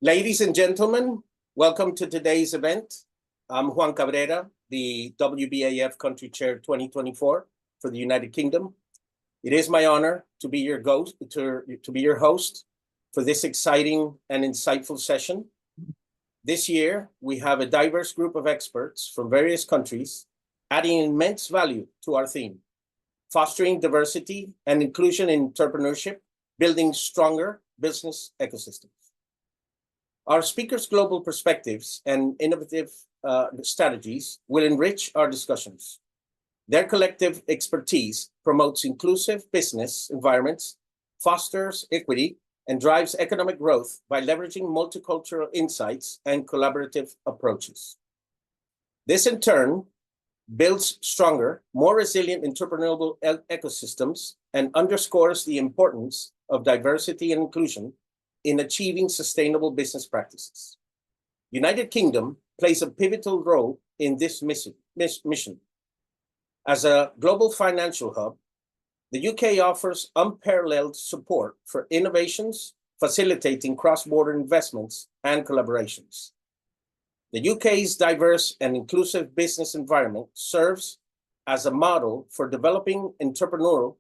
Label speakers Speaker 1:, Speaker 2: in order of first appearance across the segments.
Speaker 1: Ladies and gentlemen, welcome to today's event. I'm Juan Cabrera, the WBAF Country Chair 2024 for the United Kingdom. It is my honor to be your host for this exciting and insightful session. This year, we have a diverse group of experts from various countries, adding immense value to our theme, fostering diversity and inclusion in entrepreneurship, building stronger business ecosystems. Our speakers' global perspectives and innovative strategies will enrich our discussions. Their collective expertise promotes inclusive business environments, fosters equity, and drives economic growth by leveraging multicultural insights and collaborative approaches. This, in turn, builds stronger, more resilient entrepreneurial ecosystems and underscores the importance of diversity and inclusion in achieving sustainable business practices. United Kingdom plays a pivotal role in this mission. As a global financial hub, the UK offers unparalleled support for innovations, facilitating cross-border investments and collaborations. The UK's diverse and inclusive business environment serves as a model for developing entrepreneurial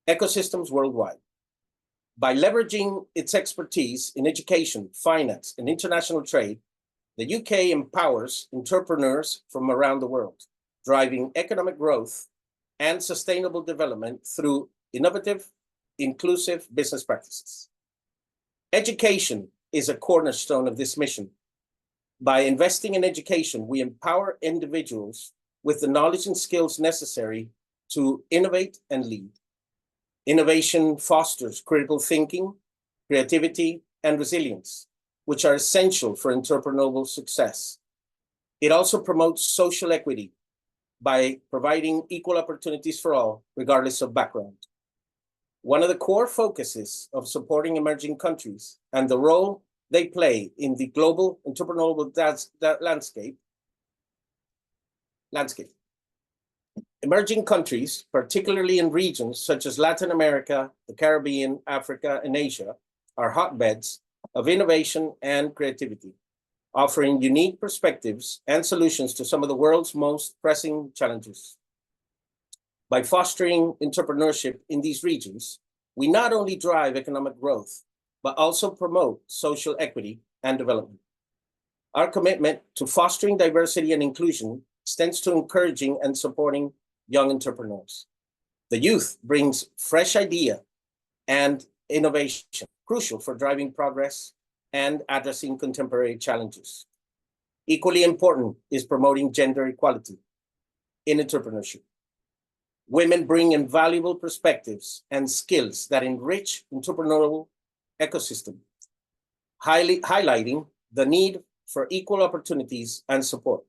Speaker 1: ecosystems worldwide. By leveraging its expertise in education, finance, and international trade, the UK empowers entrepreneurs from around the world, driving economic growth and sustainable development through innovative, inclusive business practices. Education is a cornerstone of this mission. By investing in education, we empower individuals with the knowledge and skills necessary to innovate and lead. Innovation fosters critical thinking, creativity, and resilience, which are essential for entrepreneurial success. It also promotes social equity by providing equal opportunities for all, regardless of background. One of the core focuses of supporting emerging countries and the role they play in the global entrepreneurial landscape. Emerging countries, particularly in regions such as Latin America, the Caribbean, Africa, and Asia, are hotbeds of innovation and creativity, offering unique perspectives and solutions to some of the world's most pressing challenges. By fostering entrepreneurship in these regions, we not only drive economic growth, but also promote social equity and development. Our commitment to fostering diversity and inclusion extends to encouraging and supporting young entrepreneurs. The youth brings fresh idea and innovation, crucial for driving progress and addressing contemporary challenges. Equally important is promoting gender equality in entrepreneurship. Women bring invaluable perspectives and skills that enrich entrepreneurial ecosystem, highlighting the need for equal opportunities and support.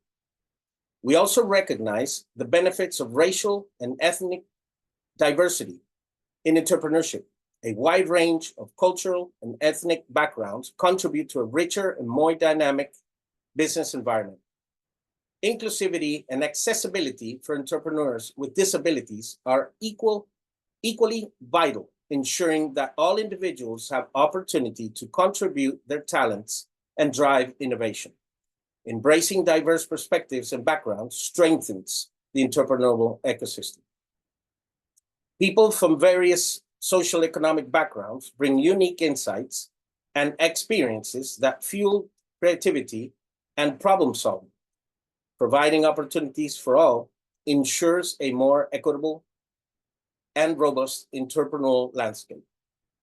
Speaker 1: We also recognize the benefits of racial and ethnic diversity in entrepreneurship. A wide range of cultural and ethnic backgrounds contribute to a richer and more dynamic business environment. Inclusivity and accessibility for entrepreneurs with disabilities are equally vital, ensuring that all individuals have opportunity to contribute their talents and drive innovation. Embracing diverse perspectives and backgrounds strengthens the entrepreneurial ecosystem. People from various social economic backgrounds bring unique insights and experiences that fuel creativity and problem solving. Providing opportunities for all ensures a more equitable and robust entrepreneurial landscape.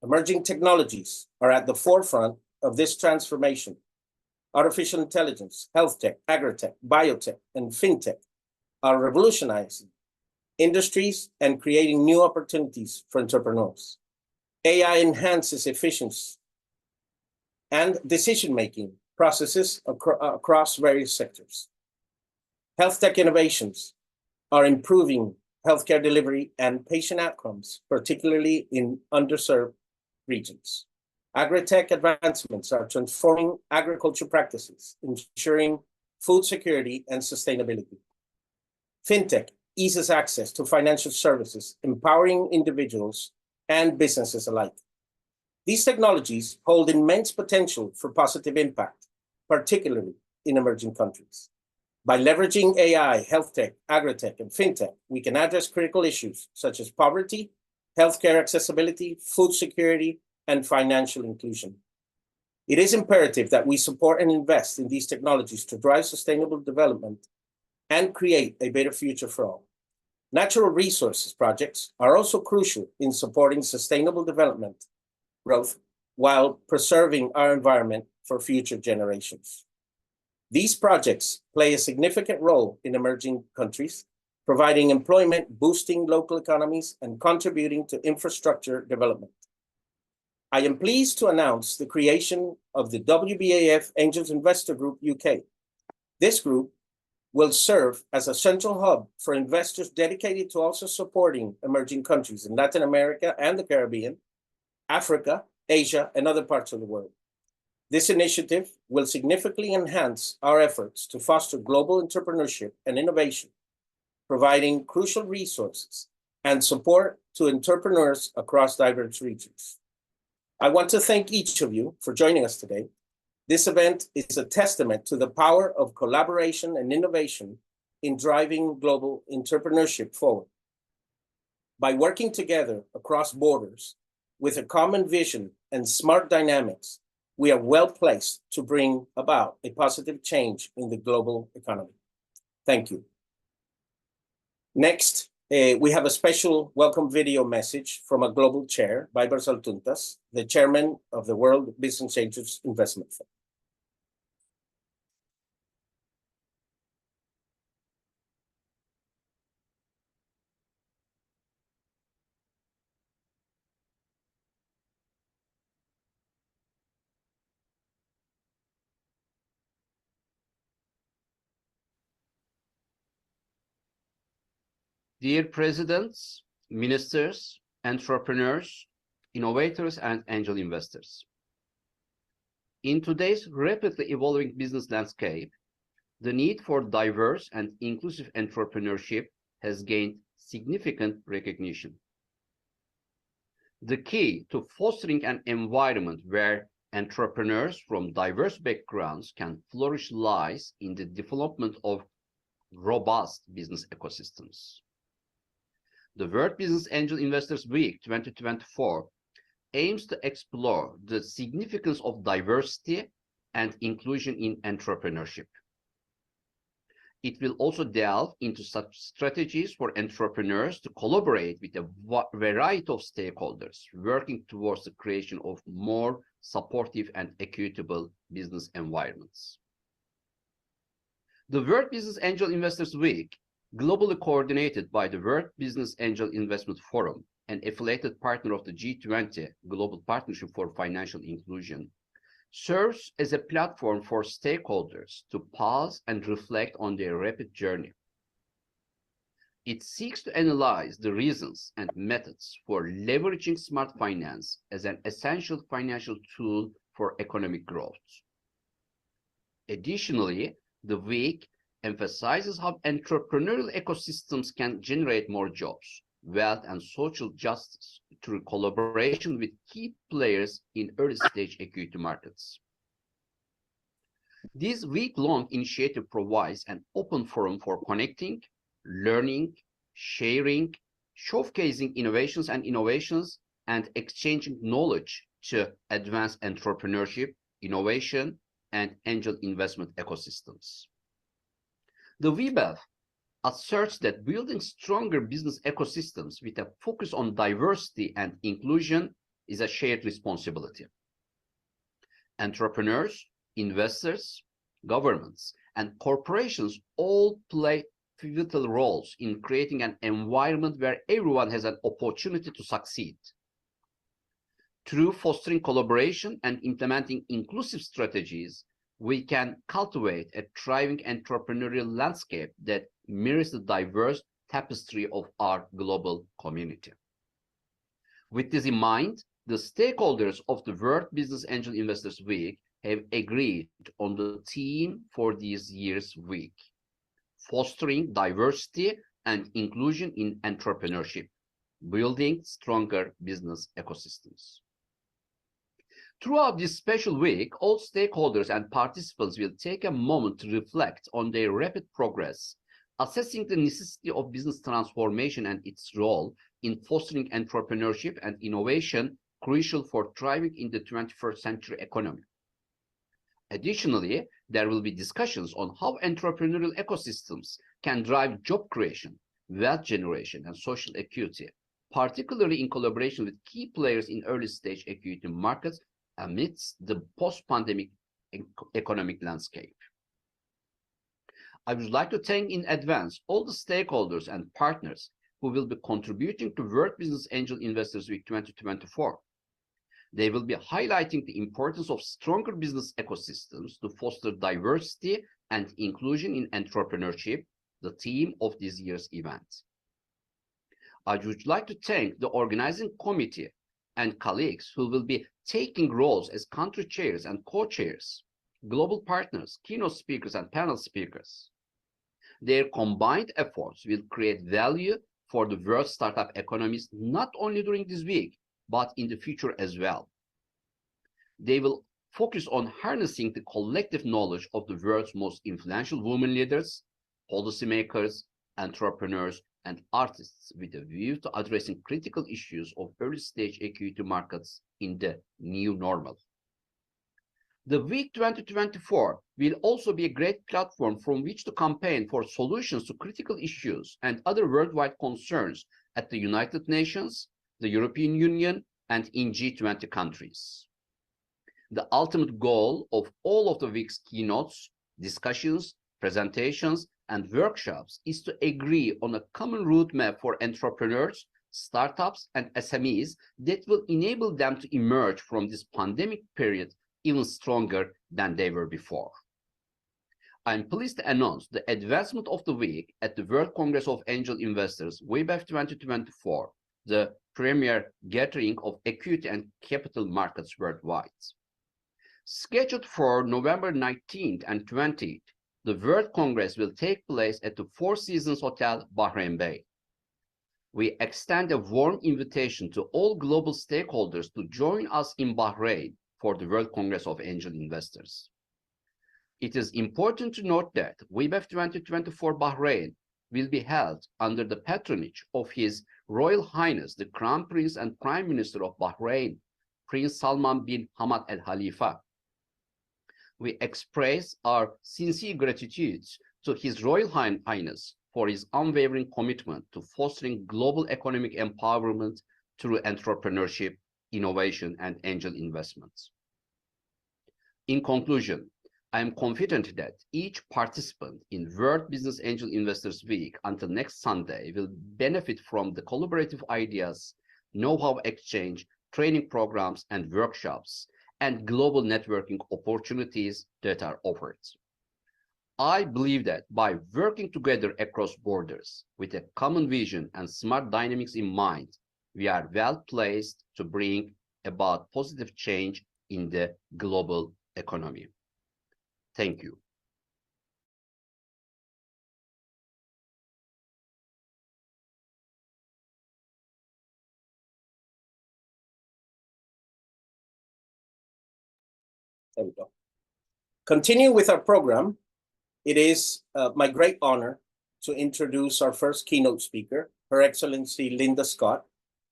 Speaker 1: Emerging technologies are at the forefront of this transformation. Artificial intelligence, health tech, agri-tech, biotech, and fintech are revolutionizing industries and creating new opportunities for entrepreneurs. AI enhances efficiency and decision-making processes across various sectors. Health tech innovations are improving healthcare delivery and patient outcomes, particularly in underserved regions. Agri-tech advancements are transforming agriculture practices, ensuring food security and sustainability. Fintech eases access to financial services, empowering individuals and businesses alike. These technologies hold immense potential for positive impact, particularly in emerging countries. By leveraging AI, health tech, agri-tech, and fintech, we can address critical issues such as poverty, healthcare accessibility, food security, and financial inclusion. It is imperative that we support and invest in these technologies to drive sustainable development and create a better future for all. Natural resources projects are also crucial in supporting sustainable development growth while preserving our environment for future generations. These projects play a significant role in emerging countries, providing employment, boosting local economies, and contributing to infrastructure development. I am pleased to announce the creation of the WBAF Angels Investor Group UK. This group will serve as a central hub for investors dedicated to also supporting emerging countries in Latin America and the Caribbean, Africa, Asia, and other parts of the world. This initiative will significantly enhance our efforts to foster global entrepreneurship and innovation, providing crucial resources and support to entrepreneurs across diverse regions. I want to thank each of you for joining us today. This event is a testament to the power of collaboration and innovation in driving global entrepreneurship forward. By working together across borders with a common vision and smart dynamics, we are well placed to bring about a positive change in the global economy. Thank you. Next, we have a special welcome video message from a global chair, Baibars Altuntas, the chairman of the World Business Angels Investment Fund.
Speaker 2: Dear presidents, ministers, entrepreneurs, innovators, and angel investors. In today's rapidly evolving business landscape, the need for diverse and inclusive entrepreneurship has gained significant recognition. The key to fostering an environment where entrepreneurs from diverse backgrounds can flourish lies in the development of robust business ecosystems. The World Business Angel Investors Week 2024 aims to explore the significance of diversity and inclusion in entrepreneurship. It will also delve into such strategies for entrepreneurs to collaborate with a variety of stakeholders, working towards the creation of more supportive and equitable business environments. The World Business Angel Investors Week, globally coordinated by the World Business Angel Investment Forum, an affiliated partner of the G20 Global Partnership for Financial Inclusion, serves as a platform for stakeholders to pause and reflect on their rapid journey. It seeks to analyze the reasons and methods for leveraging smart finance as an essential financial tool for economic growth. Additionally, the week emphasizes how entrepreneurial ecosystems can generate more jobs, wealth, and social justice through collaboration with key players in early-stage equity markets. This week-long initiative provides an open forum for connecting, learning, sharing, showcasing innovations, and exchanging knowledge to advance entrepreneurship, innovation, and angel investment ecosystems. The WBAF asserts that building stronger business ecosystems with a focus on diversity and inclusion is a shared responsibility. Entrepreneurs, investors, governments, and corporations all play pivotal roles in creating an environment where everyone has an opportunity to succeed. Through fostering collaboration and implementing inclusive strategies, we can cultivate a thriving entrepreneurial landscape that mirrors the diverse tapestry of our global community. With this in mind, the stakeholders of the World Business Angel Investors Week have agreed on the theme for this year's week: fostering diversity and inclusion in entrepreneurship, building stronger business ecosystems. Throughout this special week, all stakeholders and participants will take a moment to reflect on their rapid progress, assessing the necessity of business transformation and its role in fostering entrepreneurship and innovation crucial for thriving in the 21st century economy. Additionally, there will be discussions on how entrepreneurial ecosystems can drive job creation, wealth generation, and social equity, particularly in collaboration with key players in early-stage equity markets amidst the post-pandemic economic landscape. I would like to thank in advance all the stakeholders and partners who will be contributing to World Business Angel Investors Week 2024. They will be highlighting the importance of stronger business ecosystems to foster diversity and inclusion in entrepreneurship, the theme of this year's event. I would like to thank the organizing committee and colleagues who will be taking roles as country chairs and co-chairs, global partners, keynote speakers, and panel speakers. Their combined efforts will create value for the world startup economies not only during this week, but in the future as well. They will focus on harnessing the collective knowledge of the world's most influential women leaders, policymakers, entrepreneurs, and artists with a view to addressing critical issues of early-stage equity markets in the new normal. The Week 2024 will also be a great platform from which to campaign for solutions to critical issues and other worldwide concerns at the United Nations, the European Union, and in G20 countries. The ultimate goal of all of the week's keynotes, discussions, presentations, and workshops is to agree on a common roadmap for entrepreneurs, startups, and SMEs that will enable them to emerge from this pandemic period even stronger than they were before. I am pleased to announce the advancement of the week at the World Congress of Angel Investors, WBAF 2024, the premier gathering of equity and capital markets worldwide. Scheduled for November 19th and 20th, the World Congress will take place at the Four Seasons Hotel, Bahrain Bay. We extend a warm invitation to all global stakeholders to join us in Bahrain for the World Congress of Angel Investors. It is important to note that WBAF 2024 Bahrain will be held under the patronage of His Royal Highness, the Crown Prince and Prime Minister of Bahrain, Prince Salman bin Hamad Al Khalifa. We express our sincere gratitude to His Royal Highness for his unwavering commitment to fostering global economic empowerment through entrepreneurship, innovation, and angel investments. In conclusion, I am confident that each participant in World Business Angel Investors Week until next Sunday will benefit from the collaborative ideas, know-how exchange, training programs, and workshops, and global networking opportunities that are offered. I believe that by working together across borders with a common vision and smart dynamics in mind, we are well placed to bring about positive change in the global economy. Thank you.
Speaker 1: There we go. Continue with our program. It is my great honor to introduce our first keynote speaker, Her Excellency Linda Scott,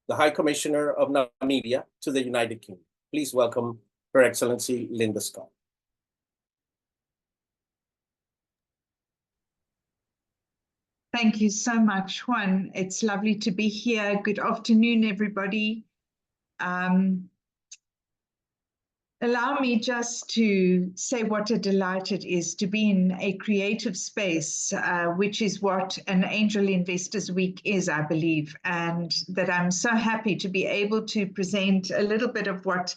Speaker 1: the High Commissioner of Namibia to the United Kingdom. Please welcome Her Excellency Linda Scott.
Speaker 3: Thank you so much, Juan. It's lovely to be here. Good afternoon, everybody. Allow me just to say what a delight it is to be in a creative space, which is what an Angel Investors Week is, I believe, and that I'm so happy to be able to present a little bit of what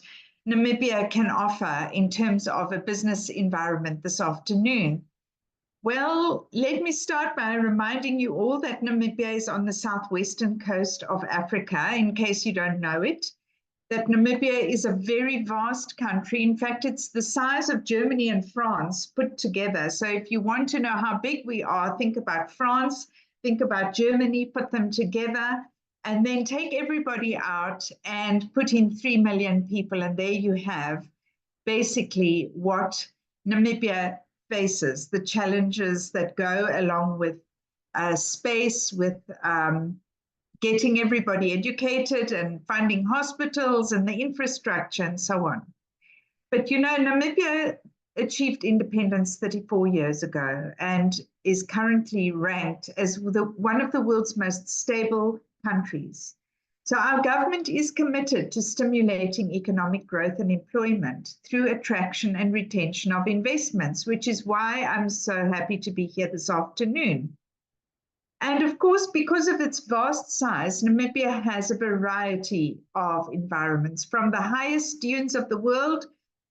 Speaker 3: Namibia can offer in terms of a business environment this afternoon. Well, let me start by reminding you all that Namibia is on the southwestern coast of Africa, in case you don't know it. That Namibia is a very vast country. In fact, it's the size of Germany and France put together. So if you want to know how big we are, think about France, think about Germany, put them together. and then take everybody out and put in 3 million people, and there you have basically what Namibia faces, the challenges that go along with space, with getting everybody educated and funding hospitals and the infrastructure and so on. But you know, Namibia achieved independence 34 years ago and is currently ranked as one of the world's most stable countries. So our government is committed to stimulating economic growth and employment through attraction and retention of investments, which is why I'm so happy to be here this afternoon. And of course, because of its vast size, Namibia has a variety of environments, from the highest dunes of the world,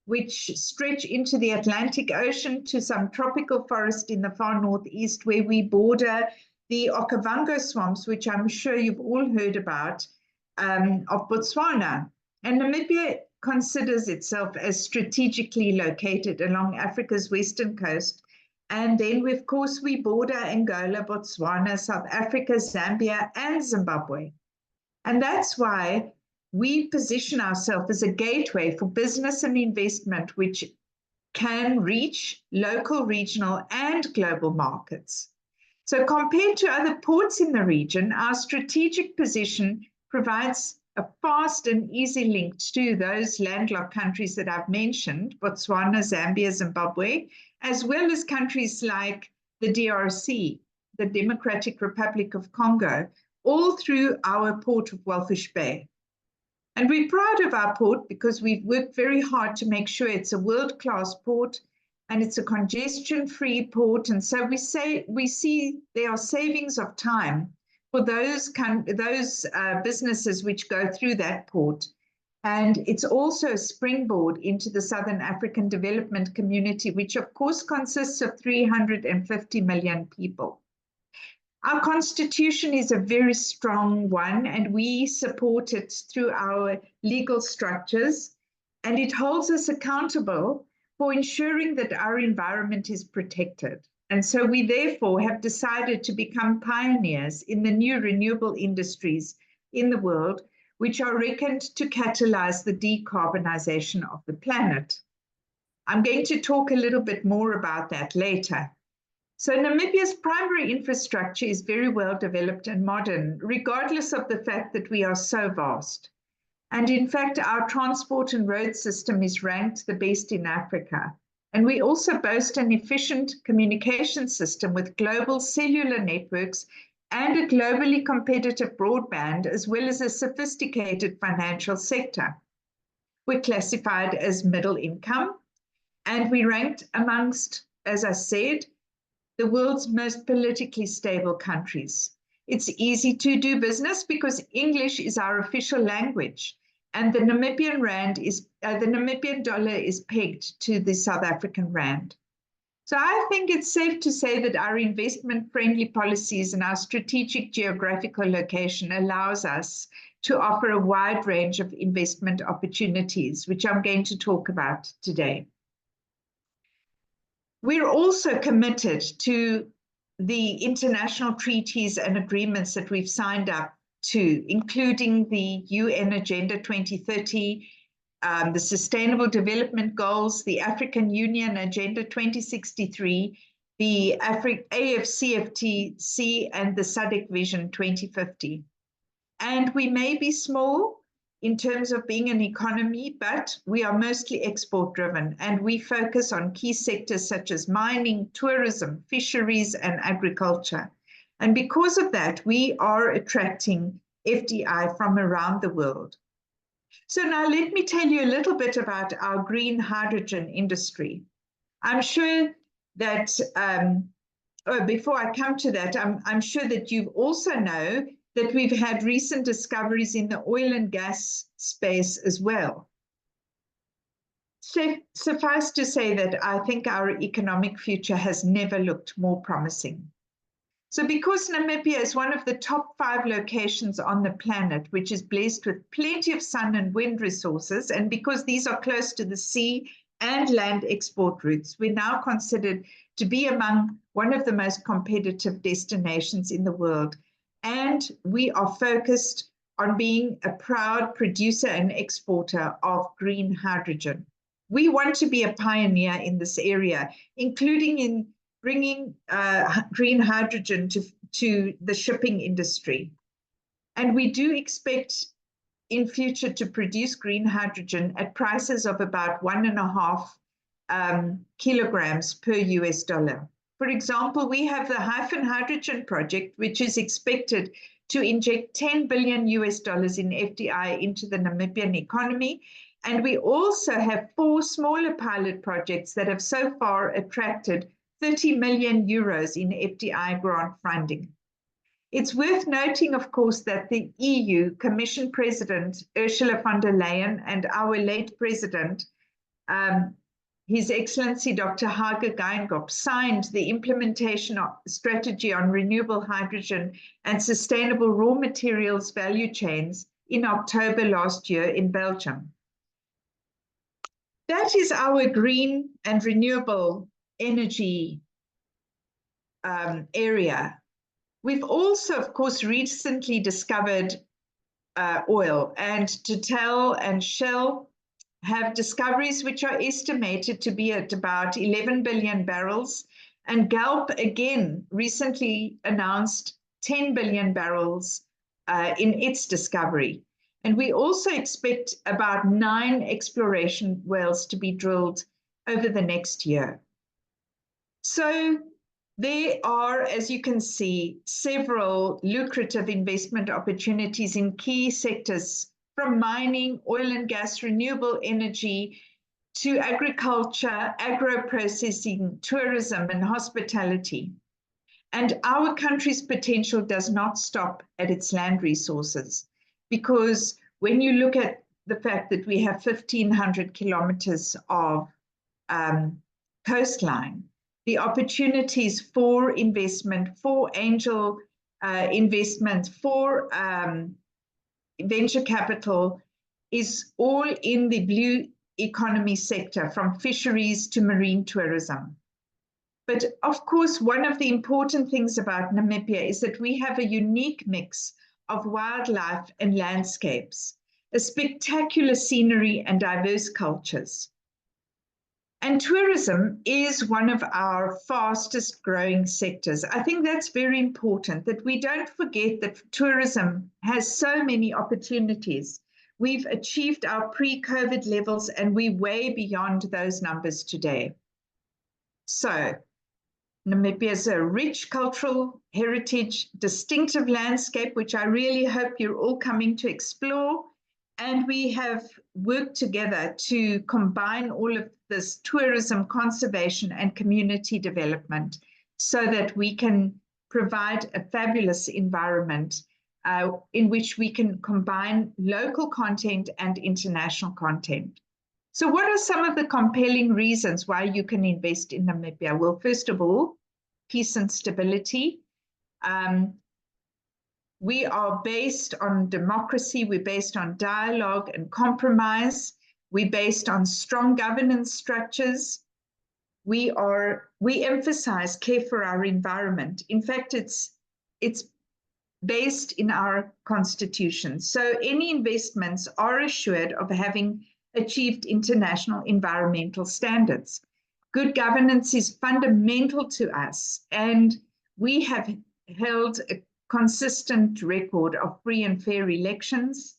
Speaker 3: which stretch into the Atlantic Ocean, to some tropical forest in the far northeast, where we border the Okavango swamps, which I'm sure you've all heard about, of Botswana. And Namibia considers itself as strategically located along Africa's western coast. And then, of course, we border Angola, Botswana, South Africa, Zambia, and Zimbabwe. And that's why we position ourselves as a gateway for business and investment, which can reach local, regional, and global markets. So compared to other ports in the region, our strategic position provides a fast and easy link to those landlocked countries that I've mentioned, Botswana, Zambia, Zimbabwe, as well as countries like the DRC, the Democratic Republic of Congo, all through our port of Walvis Bay. And we're proud of our port because we've worked very hard to make sure it's a world-class port and it's a congestion-free port. And so we see there are savings of time for those businesses which go through that port. And it's also a springboard into the Southern African development community, which of course consists of 350 million people. Our constitution is a very strong one, and we support it through our legal structures, and it holds us accountable for ensuring that our environment is protected. And so we therefore have decided to become pioneers in the new renewable industries in the world, which are reckoned to catalyze the decarbonization of the planet. I'm going to talk a little bit more about that later. So Namibia's primary infrastructure is very well developed and modern, regardless of the fact that we are so vast. And in fact, our transport and road system is ranked the best in Africa. And we also boast an efficient communication system with global cellular networks and a globally competitive broadband, as well as a sophisticated financial sector. We're classified as middle income, and we ranked amongst, as I said, the world's most politically stable countries. It's easy to do business because English is our official language, and the Namibian dollar is pegged to the South African rand. So I think it's safe to say that our investment-friendly policies and our strategic geographical location allows us to offer a wide range of investment opportunities, which I'm going to talk about today. We're also committed to the international treaties and agreements that we've signed up to, including the UN Agenda 2030, the Sustainable Development Goals, the African Union Agenda 2063, the AFCFTC, and the SADC Vision 2050. And we may be small in terms of being an economy, but we are mostly export-driven, and we focus on key sectors such as mining, tourism, fisheries, and agriculture. And because of that, we are attracting FDI from around the world. So now let me tell you a little bit about our green hydrogen industry. I'm sure that, before I come to that, I'm sure that you also know that we've had recent discoveries in the oil and gas space as well. So suffice to say that I think our economic future has never looked more promising. So because Namibia is one of the top 5 locations on the planet, which is blessed with plenty of sun and wind resources, and because these are close to the sea and land export routes, we're now considered to be among one of the most competitive destinations in the world. And we are focused on being a proud producer and exporter of green hydrogen. We want to be a pioneer in this area, including in bringing green hydrogen to the shipping industry. And we do expect in future to produce green hydrogen at prices of about 1.5 kilograms per US dollar. For example, we have the Hyphen Hydrogen project, which is expected to inject 10 billion US dollars in FDI into the Namibian economy. And we also have 4 smaller pilot projects that have so far attracted 30 million euros in FDI grant funding. It's worth noting, of course, that the EU Commission President Ursula von der Leyen and our late President, His Excellency Dr. Hage Geingob, signed the implementation strategy on renewable hydrogen and sustainable raw materials value chains in October last year in Belgium. That is our green and renewable energy area. We've also, of course, recently discovered oil, and Total and Shell have discoveries which are estimated to be at about 11 billion barrels. And Galp again recently announced 10 billion barrels in its discovery. And we also expect about 9 exploration wells to be drilled over the next year. So there are, as you can see, several lucrative investment opportunities in key sectors, from mining, oil and gas, renewable energy, to agriculture, agro-processing, tourism, and hospitality. And our country's potential does not stop at its land resources, because when you look at the fact that we have 1,500 kilometers of coastline, the opportunities for investment, for angel investment, for venture capital is all in the blue economy sector, from fisheries to marine tourism. But of course, one of the important things about Namibia is that we have a unique mix of wildlife and landscapes, a spectacular scenery and diverse cultures. And tourism is one of our fastest growing sectors. I think that's very important, that we don't forget that tourism has so many opportunities. We've achieved our pre-COVID levels and we're way beyond those numbers today. So Namibia is a rich cultural heritage, distinctive landscape, which I really hope you're all coming to explore. And we have worked together to combine all of this tourism, conservation, and community development so that we can provide a fabulous environment in which we can combine local content and international content. So what are some of the compelling reasons why you can invest in Namibia? Well, first of all, peace and stability. We are based on democracy, we're based on dialogue and compromise, we're based on strong governance structures. We emphasize care for our environment. In fact, it's based in our constitution. So any investments are assured of having achieved international environmental standards. Good governance is fundamental to us, and we have held a consistent record of free and fair elections.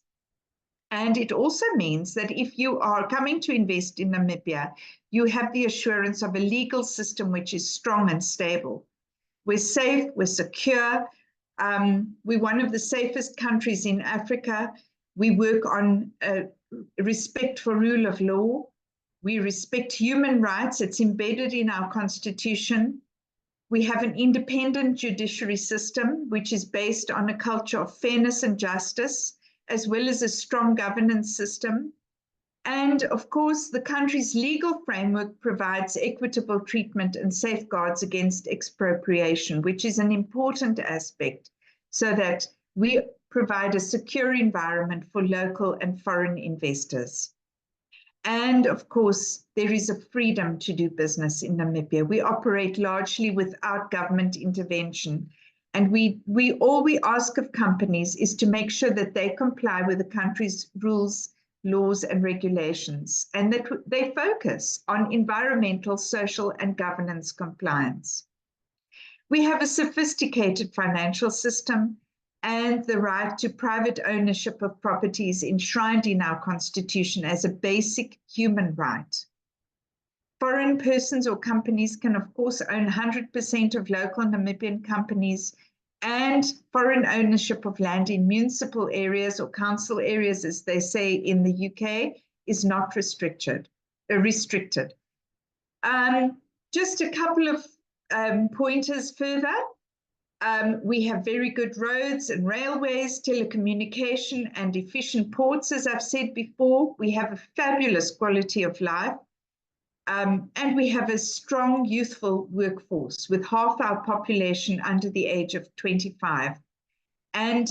Speaker 3: And it also means that if you are coming to invest in Namibia, you have the assurance of a legal system which is strong and stable. We're safe, we're secure, we're one of the safest countries in Africa. We work on respect for rule of law. We respect human rights. It's embedded in our constitution. We have an independent judiciary system, which is based on a culture of fairness and justice, as well as a strong governance system. And of course, the country's legal framework provides equitable treatment and safeguards against expropriation, which is an important aspect, so that we provide a secure environment for local and foreign investors. And of course, there is a freedom to do business in Namibia. We operate largely without government intervention. And all we ask of companies is to make sure that they comply with the country's rules, laws, and regulations, and that they focus on environmental, social, and governance compliance. We have a sophisticated financial system, and the right to private ownership of property is enshrined in our constitution as a basic human right. Foreign persons or companies can, of course, own 100% of local Namibian companies, and foreign ownership of land in municipal areas or council areas, as they say in the UK, is not restricted. Just a couple of pointers further. We have very good roads and railways, telecommunication, and efficient ports, as I've said before. We have a fabulous quality of life. And we have a strong youthful workforce with half our population under the age of 25. And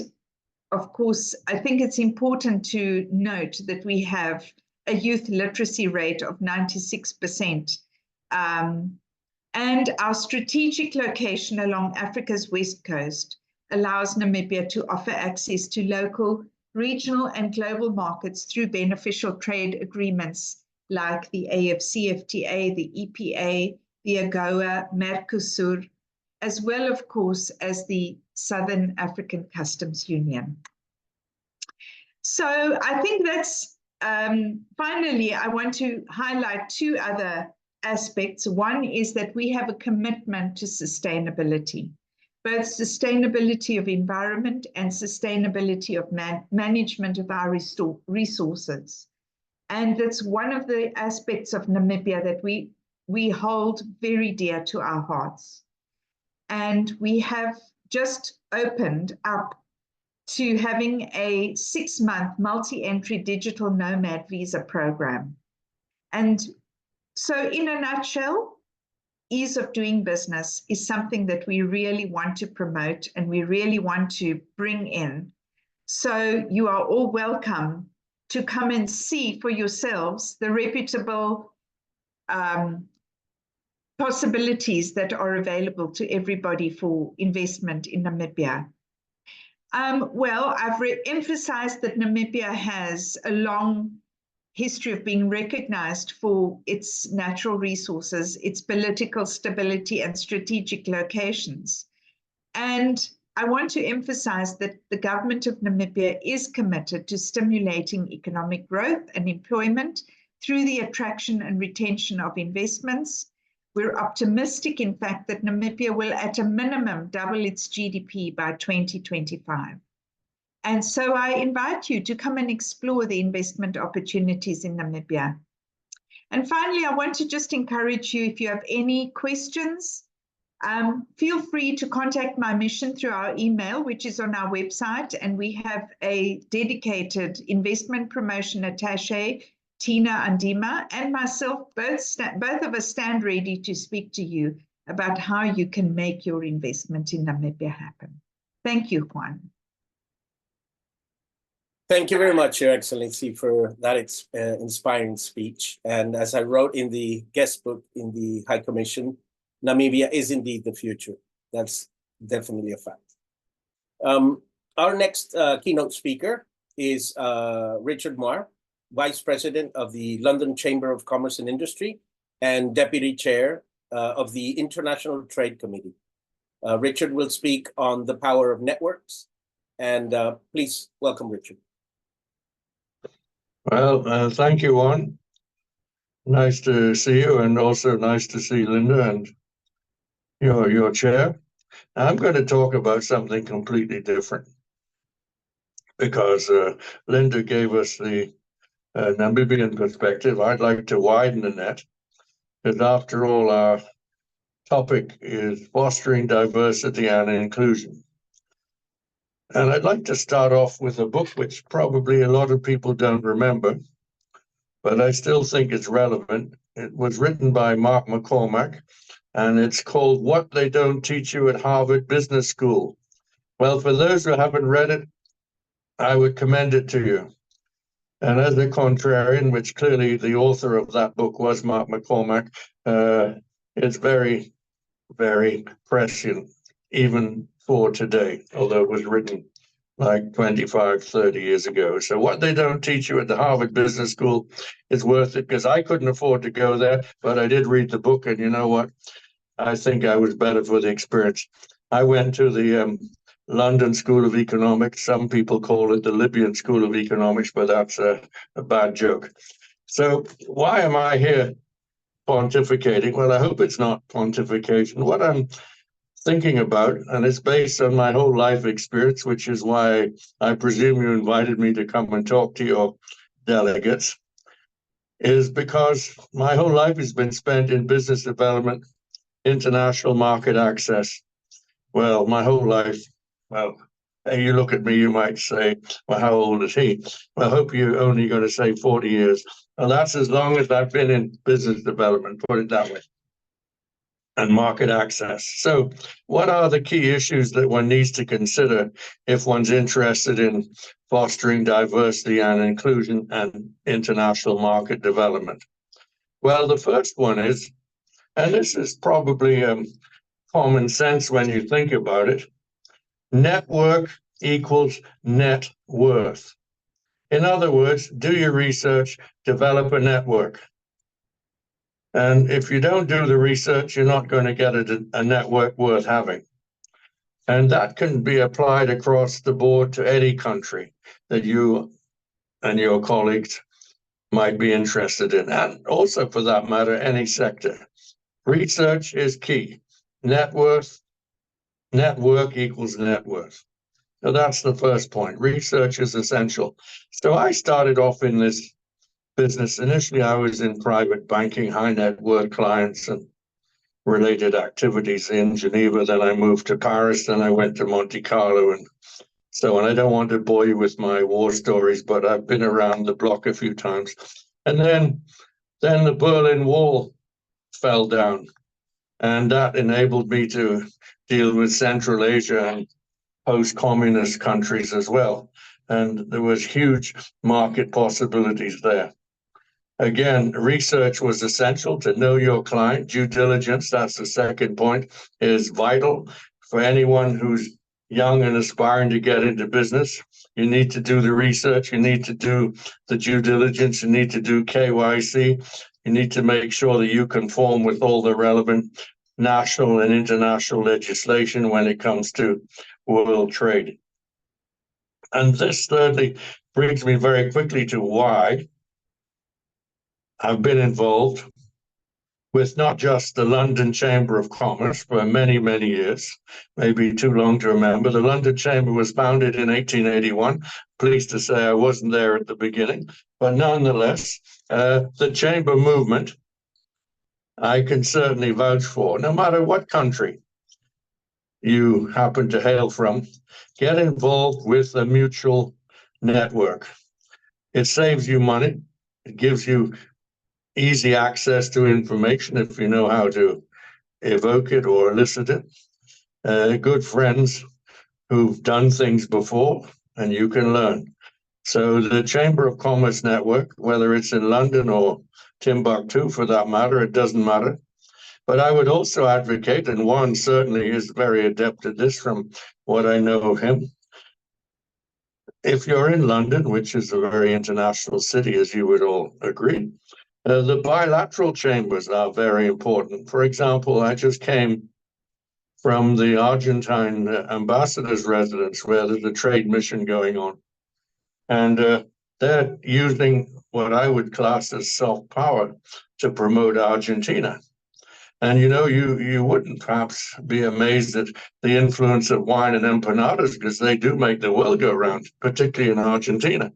Speaker 3: of course, I think it's important to note that we have a youth literacy rate of 96%. And our strategic location along Africa's west coast allows Namibia to offer access to local, regional, and global markets through beneficial trade agreements like the AFCFTA, the EPA, the AGOA, Mercosur, as well, of course, as the Southern African Customs Union. So I think that's, finally, I want to highlight two other aspects. One is that we have a commitment to sustainability, both sustainability of environment and sustainability of management of our resources. And that's one of the aspects of Namibia that we hold very dear to our hearts. And we have just opened up to having a 6-month multi-entry digital nomad visa program. And so in a nutshell, ease of doing business is something that we really want to promote and we really want to bring in. So you are all welcome to come and see for yourselves the reputable possibilities that are available to everybody for investment in Namibia. Well, I've emphasized that Namibia has a long history of being recognized for its natural resources, its political stability, and strategic locations. And I want to emphasize that the government of Namibia is committed to stimulating economic growth and employment through the attraction and retention of investments. We're optimistic, in fact, that Namibia will at a minimum double its GDP by 2025. And so I invite you to come and explore the investment opportunities in Namibia. And finally, I want to just encourage you, if you have any questions, feel free to contact my mission through our email, which is on our website. And we have a dedicated investment promotion attaché, Tina Andima, and myself, both of us stand ready to speak to you about how you can make your investment in Namibia happen. Thank you, Juan.
Speaker 1: Thank you very much, Your Excellency, for that inspiring speech. And as I wrote in the guest book in the High Commission, Namibia is indeed the future. That's definitely a fact. Our next keynote speaker is Richard Marr, Vice President of the London Chamber of Commerce and Industry and Deputy Chair of the International Trade Committee. Richard will speak on the power of networks. And please welcome Richard.
Speaker 4: Well, thank you, Juan. Nice to see you, and also nice to see Linda and your chair. I'm going to talk about something completely different because Linda gave us the Namibian perspective. I'd like to widen the net, because after all, our topic is fostering diversity and inclusion. And I'd like to start off with a book which probably a lot of people don't remember, but I still think it's relevant. It was written by Mark McCormack, and it's called What They Don't Teach You at Harvard Business School. Well, for those who haven't read it, I would commend it to you. And as a contrarian, which clearly the author of that book was Mark McCormack, it's very, very prescient, even for today, although it was written like 25, 30 years ago. So what they don't teach you at the Harvard Business School is worth it, because I couldn't afford to go there, but I did read the book, and you know what? I think I was better for the experience. I went to the London School of Economics. Some people call it the Libyan School of Economics, but that's a bad joke. So why am I here pontificating? Well, I hope it's not pontification. What I'm thinking about, and it's based on my whole life experience, which is why I presume you invited me to come and talk to your delegates, is because my whole life has been spent in business development, international market access. Well, my whole life, well, you look at me, you might say, well, how old is he? Well, I hope you're only going to say 40 years. Well, that's as long as I've been in business development, put it that way, and market access. So what are the key issues that one needs to consider if one's interested in fostering diversity and inclusion and international market development? Well, the first one is, and this is probably common sense when you think about it, network equals net worth. In other words, do your research, develop a network. And if you don't do the research, you're not going to get a network worth having. And that can be applied across the board to any country that you and your colleagues might be interested in, and also, for that matter, any sector. Research is key. Network equals net worth. So that's the first point. Research is essential. So I started off in this business. Initially, I was in private banking, high net worth clients and related activities in Geneva. Then I moved to Paris. Then I went to Monte Carlo and so on. I don't want to bore you with my war stories, but I've been around the block a few times. And then the Berlin Wall fell down, and that enabled me to deal with Central Asia and post-communist countries as well. And there was huge market possibilities there. Again, research was essential to know your client. Due diligence, that's the second point, is vital for anyone who's young and aspiring to get into business. You need to do the research. You need to do the due diligence. You need to do KYC. You need to make sure that you conform with all the relevant national and international legislation when it comes to world trade. And this thirdly brings me very quickly to why I've been involved with not just the London Chamber of Commerce for many, many years, maybe too long to remember. The London Chamber was founded in 1881. Pleased to say I wasn't there at the beginning, but nonetheless, the chamber movement I can certainly vouch for. No matter what country you happen to hail from, get involved with a mutual network. It saves you money. It gives you easy access to information if you know how to evoke it or elicit it. Good friends who've done things before, and you can learn. So the Chamber of Commerce Network, whether it's in London or Timbuktu for that matter, it doesn't matter. But I would also advocate, and Juan certainly is very adept at this from what I know of him. If you're in London, which is a very international city, as you would all agree, the bilateral chambers are very important. For example, I just came from the Argentine ambassador's residence where there's a trade mission going on. And they're using what I would class as soft power to promote Argentina. And you know, you wouldn't perhaps be amazed at the influence of wine and empanadas, because they do make the world go round, particularly in Argentina.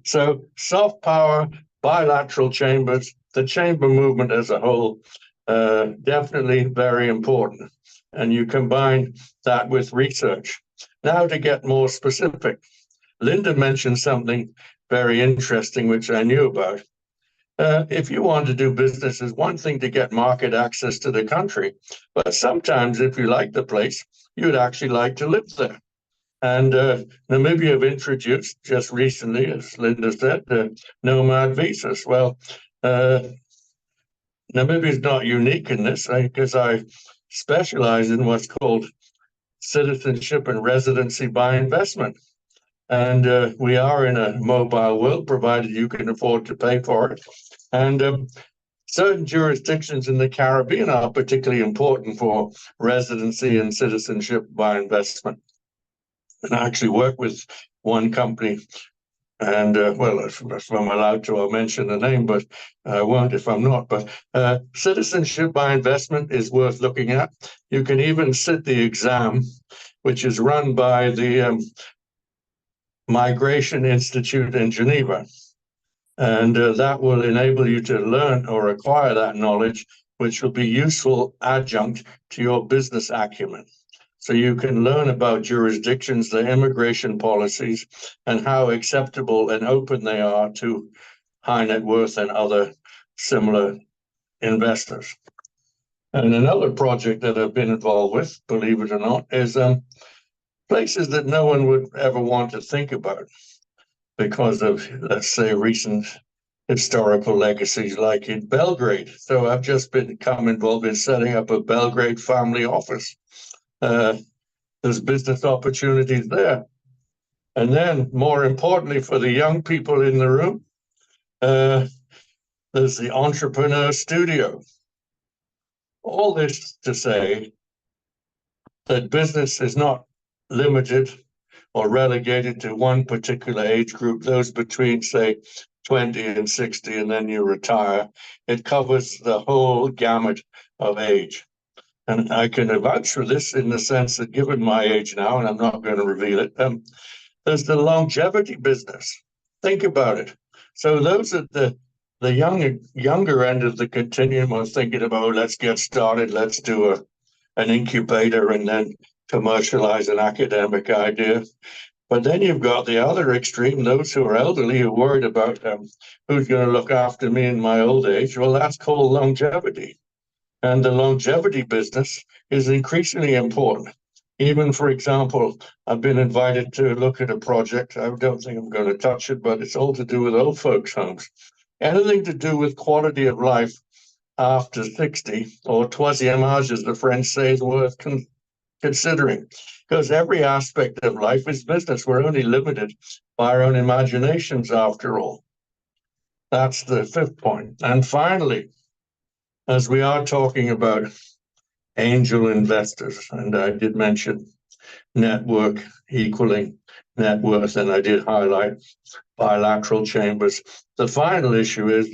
Speaker 4: So soft power, bilateral chambers, the chamber movement as a whole, definitely very important. And you combine that with research. Now to get more specific, Linda mentioned something very interesting, which I knew about. If you want to do business, it's one thing to get market access to the country, but sometimes if you like the place, you'd actually like to live there. And Namibia have introduced just recently, as Linda said, nomad visas. Well, Namibia is not unique in this because I specialize in what's called citizenship and residency by investment. And we are in a mobile world, provided you can afford to pay for it. And certain jurisdictions in the Caribbean are particularly important for residency and citizenship by investment. And I actually work with one company, and well, if I'm allowed to, I'll mention the name, but I won't if I'm not. But citizenship by investment is worth looking at. You can even sit the exam, which is run by the Migration Institute in Geneva. And that will enable you to learn or acquire that knowledge, which will be useful adjunct to your business acumen. So you can learn about jurisdictions, their immigration policies, and how acceptable and open they are to high net worth and other similar investors. And another project that I've been involved with, believe it or not, is places that no one would ever want to think about because of, let's say, recent historical legacies like in Belgrade. So I've just become involved in setting up a Belgrade family office. There's business opportunities there. And then, more importantly, for the young people in the room, there's the Entrepreneur Studio. All this to say that business is not limited or relegated to one particular age group, those between, say, 20 and 60, and then you retire. It covers the whole gamut of age. And I can vouch for this in the sense that, given my age now, and I'm not going to reveal it, there's the longevity business. Think about it. So those at the younger end of the continuum are thinking about, let's get started, let's do an incubator and then commercialize an academic idea. But then you've got the other extreme, those who are elderly, who are worried about who's going to look after me in my old age. Well, that's called longevity. And the longevity business is increasingly important. Even, for example, I've been invited to look at a project. I don't think I'm going to touch it, but it's all to do with old folks' homes. Anything to do with quality of life after 60, or troisième âge, as the French say, is worth considering. Because every aspect of life is business. We're only limited by our own imaginations, after all. That's the fifth point. And finally, as we are talking about angel investors, and I did mention network equaling net worth, and I did highlight bilateral chambers. The final issue is,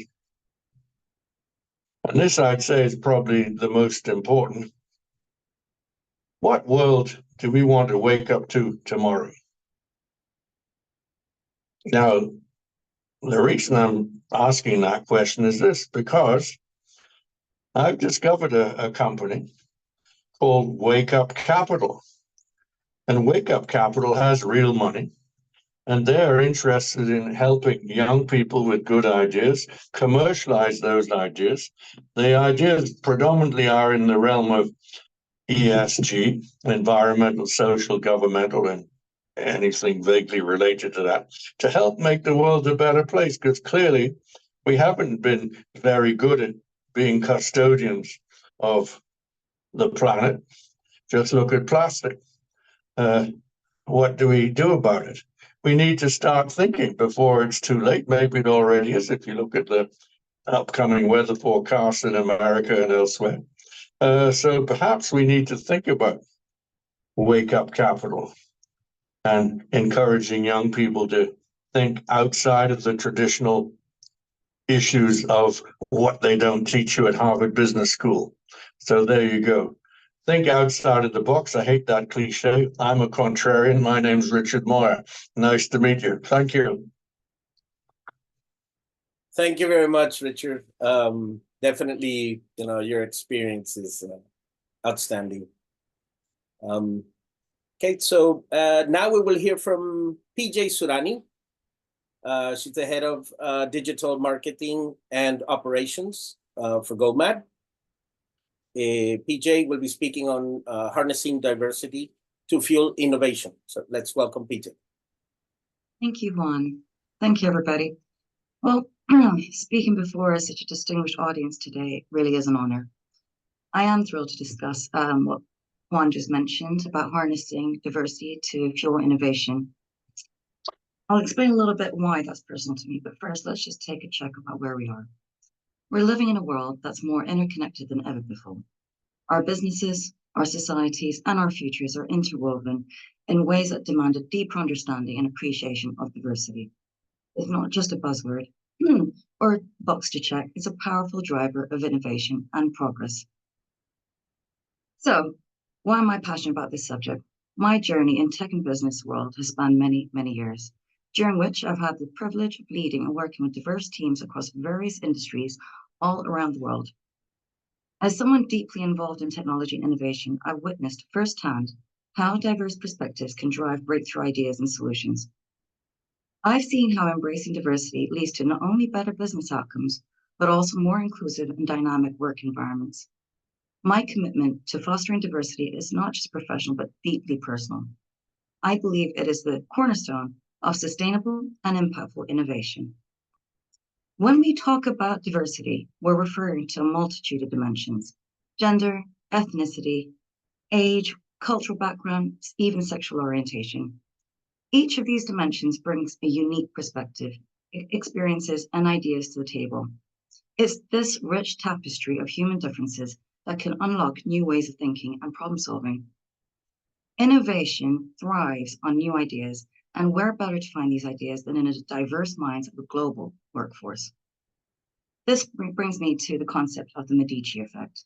Speaker 4: and this I'd say is probably the most important, what world do we want to wake up to tomorrow? Now, the reason I'm asking that question is this, because I've discovered a company called Wake Up Capital. And Wake Up Capital has real money, and they're interested in helping young people with good ideas commercialize those ideas. The ideas predominantly are in the realm of ESG, environmental, social, governmental, and anything vaguely related to that, to help make the world a better place, because clearly we haven't been very good at being custodians of the planet. Just look at plastic. What do we do about it? We need to start thinking before it's too late. Maybe it already is if you look at the upcoming weather forecasts in America and elsewhere. So perhaps we need to think about Wake Up Capital and encouraging young people to think outside of the traditional issues of what they don't teach you at Harvard Business School. So there you go. Think outside of the box. I hate that cliche. I'm a contrarian. My name's Richard Moyer. Nice to meet you. Thank you.
Speaker 1: Thank you very much, Richard. Definitely, your experience is outstanding. Okay, so now we will hear from PJ Surani. She's the head of digital marketing and operations for GoMad. PJ will be speaking on harnessing diversity to fuel innovation. So let's welcome PJ.
Speaker 5: Thank you, Juan. Thank you, everybody. Well, speaking before such a distinguished audience today really is an honor. I am thrilled to discuss what Juan just mentioned about harnessing diversity to fuel innovation. I'll explain a little bit why that's personal to me, but first let's just take a check about where we are. We're living in a world that's more interconnected than ever before. Our businesses, our societies, and our futures are interwoven in ways that demand a deeper understanding and appreciation of diversity. It's not just a buzzword or a box to check, it's a powerful driver of innovation and progress. So, why am I passionate about this subject? My journey in tech and business world has spanned many, many years, during which I've had the privilege of leading and working with diverse teams across various industries all around the world. As someone deeply involved in technology and innovation, I've witnessed firsthand how diverse perspectives can drive breakthrough ideas and solutions. I've seen how embracing diversity leads to not only better business outcomes, but also more inclusive and dynamic work environments. My commitment to fostering diversity is not just professional, but deeply personal. I believe it is the cornerstone of sustainable and impactful innovation. When we talk about diversity, we're referring to a multitude of dimensions: gender, ethnicity, age, cultural background, even sexual orientation. Each of these dimensions brings a unique perspective, experiences, and ideas to the table. It's this rich tapestry of human differences that can unlock new ways of thinking and problem solving. Innovation thrives on new ideas, and where better to find these ideas than in a diverse minds of a global workforce. This brings me to the concept of the Medici effect.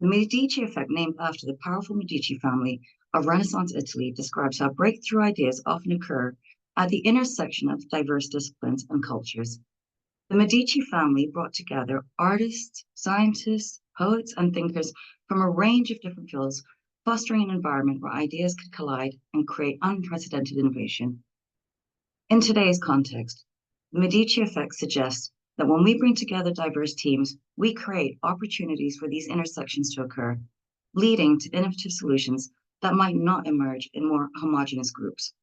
Speaker 5: The Medici effect, named after the powerful Medici family of Renaissance Italy, describes how breakthrough ideas often occur at the intersection of diverse disciplines and cultures. The Medici family brought together artists, scientists, poets, and thinkers from a range of different fields, fostering an environment where ideas could collide and create unprecedented innovation. In today's context, the Medici effect suggests that when we bring together diverse teams, we create opportunities for these intersections to occur, leading to innovative solutions that might not emerge in more homogeneous groups.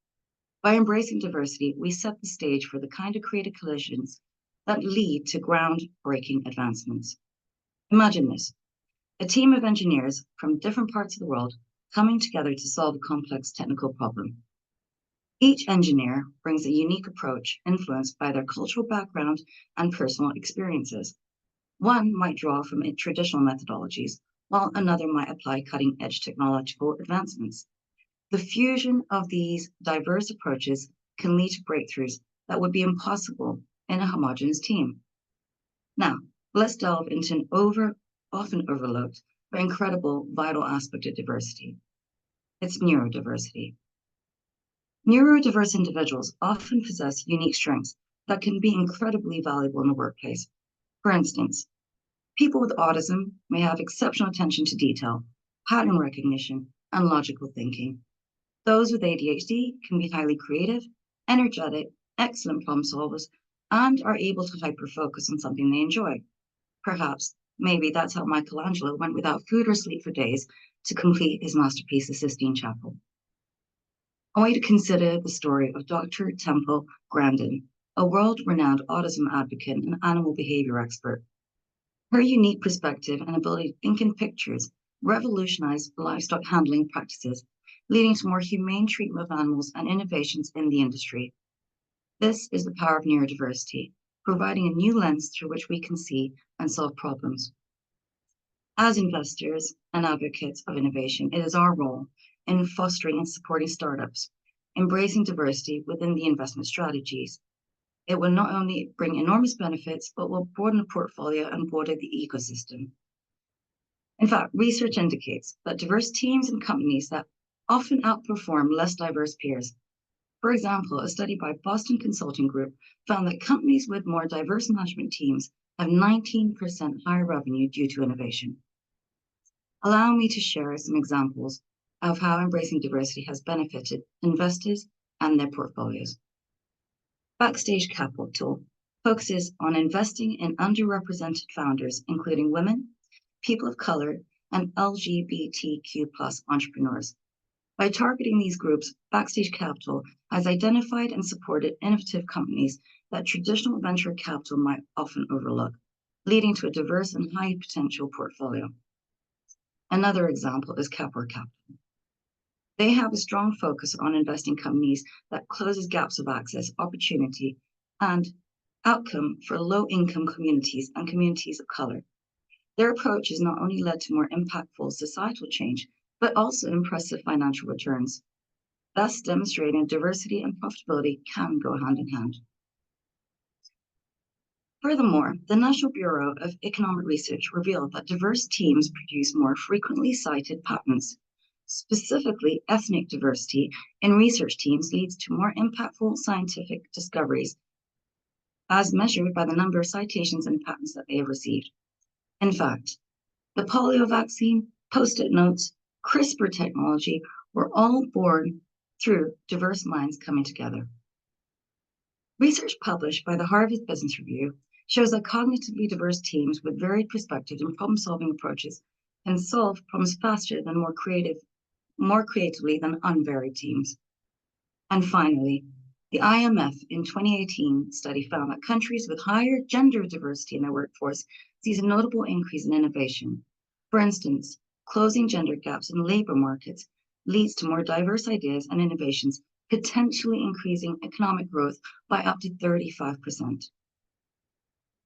Speaker 5: By embracing diversity, we set the stage for the kind of creative collisions that lead to groundbreaking advancements. Imagine this: a team of engineers from different parts of the world coming together to solve a complex technical problem. Each engineer brings a unique approach influenced by their cultural background and personal experiences. One might draw from traditional methodologies, while another might apply cutting-edge technological advancements. The fusion of these diverse approaches can lead to breakthroughs that would be impossible in a homogeneous team. Now, let's delve into an often overlooked but incredible vital aspect of diversity. It's neurodiversity. Neurodiverse individuals often possess unique strengths that can be incredibly valuable in the workplace. For instance, people with autism may have exceptional attention to detail, pattern recognition, and logical thinking. Those with ADHD can be highly creative, energetic, excellent problem solvers, and are able to hyper-focus on something they enjoy. Perhaps, maybe that's how Michelangelo went without food or sleep for days to complete his masterpiece, the Sistine Chapel. I want you to consider the story of Dr. Temple Grandin, a world-renowned autism advocate and animal behavior expert. Her unique perspective and ability to think in pictures revolutionized livestock handling practices, leading to more humane treatment of animals and innovations in the industry. This is the power of neurodiversity, providing a new lens through which we can see and solve problems. As investors and advocates of innovation, it is our role in fostering and supporting startups, embracing diversity within the investment strategies. It will not only bring enormous benefits, but will broaden the portfolio and broaden the ecosystem. In fact, research indicates that diverse teams and companies that often outperform less diverse peers. For example, a study by Boston Consulting Group found that companies with more diverse management teams have 19% higher revenue due to innovation. Allow me to share some examples of how embracing diversity has benefited investors and their portfolios. Backstage Capital focuses on investing in underrepresented founders, including women, people of color, and LGBTQ+ entrepreneurs. By targeting these groups, Backstage Capital has identified and supported innovative companies that traditional venture capital might often overlook, leading to a diverse and high potential portfolio. Another example is Capra Capital. They have a strong focus on investing companies that closes gaps of access, opportunity, and outcome for low-income communities and communities of color. Their approach has not only led to more impactful societal change, but also impressive financial returns, thus demonstrating diversity and profitability can go hand in hand. Furthermore, the National Bureau of Economic Research revealed that diverse teams produce more frequently cited patents. Specifically, ethnic diversity in research teams leads to more impactful scientific discoveries, as measured by the number of citations and patents that they have received. In fact, the polio vaccine, post-it notes, CRISPR technology were all born through diverse minds coming together. Research published by the Harvard Business Review shows that cognitively diverse teams with varied perspectives and problem-solving approaches can solve problems faster than more creatively than unvaried teams. And finally, the IMF in 2018 study found that countries with higher gender diversity in their workforce sees a notable increase in innovation. For instance, closing gender gaps in labor markets leads to more diverse ideas and innovations, potentially increasing economic growth by up to 35%.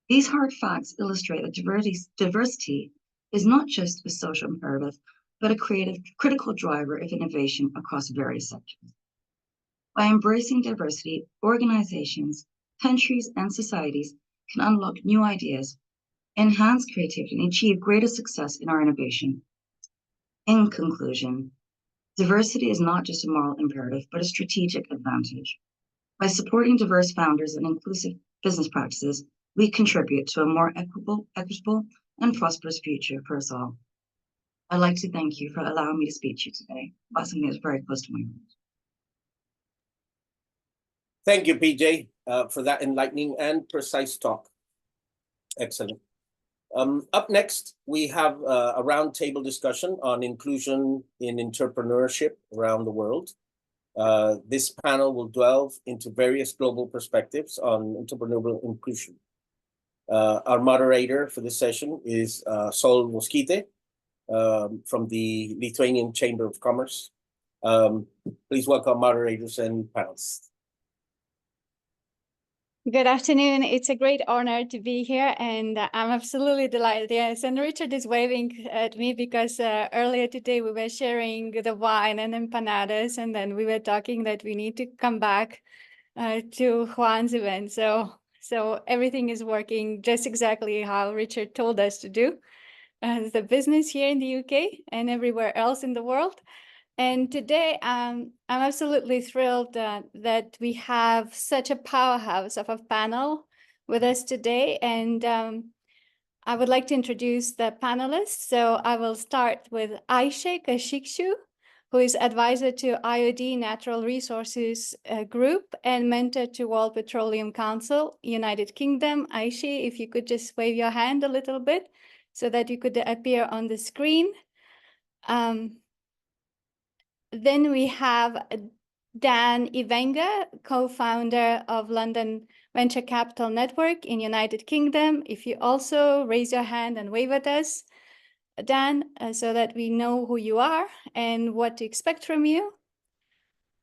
Speaker 5: These hard facts illustrate that diversity is not just a social imperative, but a critical driver of innovation across various sectors. By embracing diversity, organizations, countries, and societies can unlock new ideas, enhance creativity, and achieve greater success in our innovation. In conclusion, diversity is not just a moral imperative, but a strategic advantage. By supporting diverse founders and inclusive business practices, we contribute to a more equitable, and prosperous future for us all. I'd like to thank you for allowing me to speak to you today about something that's very close to my heart.
Speaker 1: Thank you, PJ, for that enlightening and precise talk. Excellent. Up next, we have a roundtable discussion on inclusion in entrepreneurship around the world. This panel will delve into various global perspectives on entrepreneurial inclusion. Our moderator for this session is Sol Moskite from the Lithuanian Chamber of Commerce. Please welcome moderators and panelists.
Speaker 6: Good afternoon. It's a great honor to be here, and I'm absolutely delighted. Yes, and Richard is waving at me because earlier today we were sharing the wine and empanadas, and then we were talking that we need to come back to Juan's event. So everything is working just exactly how Richard told us to do. The business here in the UK and everywhere else in the world. And today, I'm absolutely thrilled that we have such a powerhouse of a panel with us today. And I would like to introduce the panelists. So I will start with Ayşe Kaşıkçı, who is advisor to IOD Natural Resources Group and mentor to World Petroleum Council, United Kingdom. Ayşe, if you could just wave your hand a little bit so that you could appear on the screen. Then we have Dan Ivenga, co-founder of London Venture Capital Network in United Kingdom. If you also raise your hand and wave at us, Dan, so that we know who you are and what to expect from you.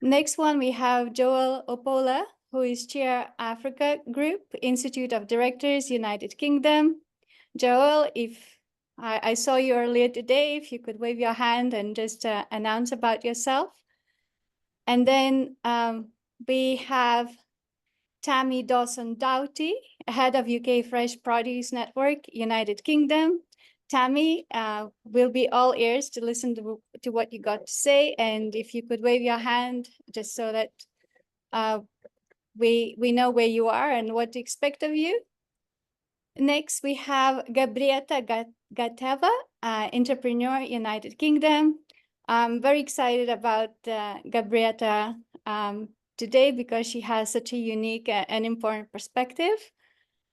Speaker 6: Next one, we have Joel Opola, who is Chair Africa Group, Institute of Directors, United Kingdom. Joel, if I saw you earlier today, if you could wave your hand and just announce about yourself. And then we have Tammy Dawson-Doughty, head of UK Fresh Produce Network, United Kingdom. Tammy, will be all ears to listen to what you got to say. And if you could wave your hand, just so that we know where you are and what to expect of you. Next, we have Gabrieta Gateva, entrepreneur, United Kingdom. I'm very excited about Gabrieta today because she has such a unique and important perspective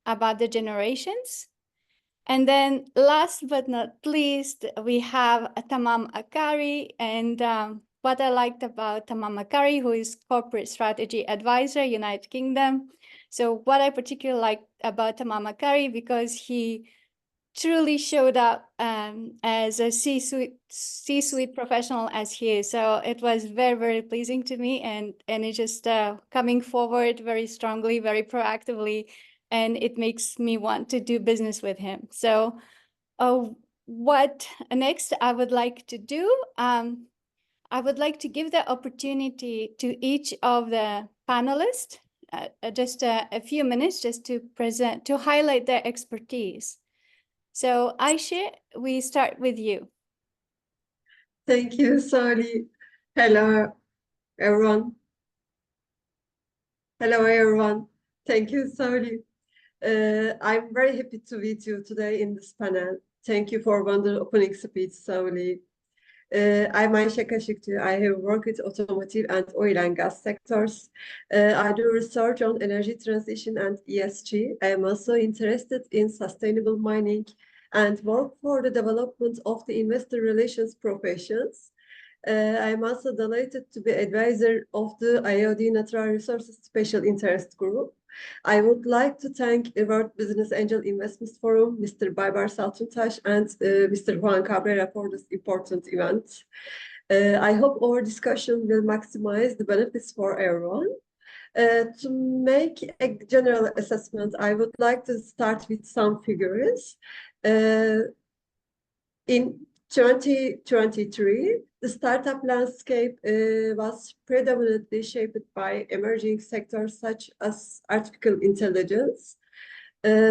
Speaker 6: about the generations. And then last but not least, we have Tamam Akari. And what I liked about Tamam Akari, who is Corporate Strategy Advisor, United Kingdom. So what I particularly like about Tamam Akari, because he truly showed up as a C-suite professional as he is. So it was very, very pleasing to me, and it's just coming forward very strongly, very proactively, and it makes me want to do business with him. So what next I would like to do, I would like to give the opportunity to each of the panelists just a few minutes just to present, to highlight their expertise. So Ayşe, we start with you.
Speaker 7: Thank you, Sally. Hello, everyone. Hello, everyone. Thank you, Sally. I'm very happy to meet you today in this panel. Thank you for wonderful opening speech, Sally. I'm Ayşe Kaşıkçı. I have worked with automotive and oil and gas sectors. I do research on energy transition and ESG. I am also interested in sustainable mining and work for the development of the investor relations professions. I'm also delighted to be advisor of the IOD Natural Resources Special Interest Group. I would like to thank World Business Angel Investments Forum, Mr. Baybar Saltuntaş, and Mr. Juan Cabrera for this important event. I hope our discussion will maximize the benefits for everyone. To make a general assessment, I would like to start with some figures. In 2023, the startup landscape was predominantly shaped by emerging sectors such as artificial intelligence,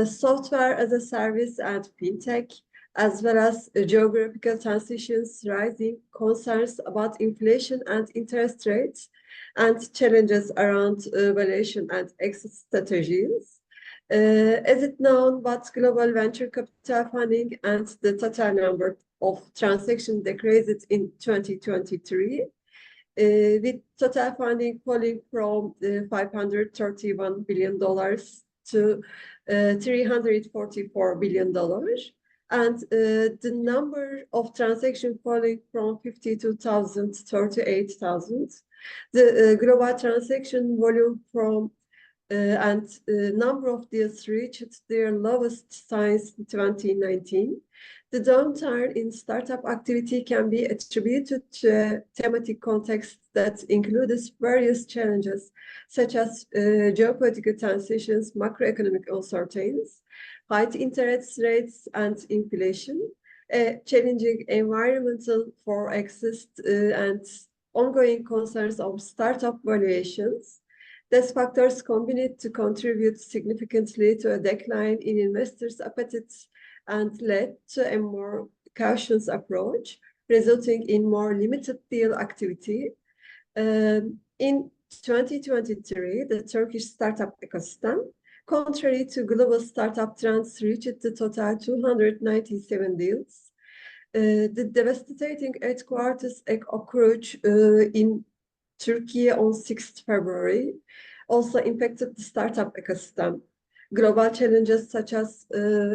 Speaker 7: software as a service, and fintech, as well as geographical transitions, rising concerns about inflation and interest rates, and challenges around valuation and exit strategies. As it known, but global venture capital funding and the total number of transactions decreased in 2023, with total funding falling from $531 billion to $344 billion, and the number of transactions falling from 52,000 to 38,000. The global transaction volume from and number of deals reached their lowest since 2019. The downturn in startup activity can be attributed to a thematic context that includes various challenges, such as geopolitical transitions, macroeconomic uncertainties, high interest rates and inflation, a challenging environmental for exit and ongoing concerns of startup valuations. These factors combined to contribute significantly to a decline in investors' appetites and led to a more cautious approach, resulting in more limited deal activity. In 2023, the Turkish startup ecosystem, contrary to global startup trends, reached the total 297 deals. The devastating earthquakes occurred in Turkey on 6th February also impacted the startup ecosystem. Global challenges such as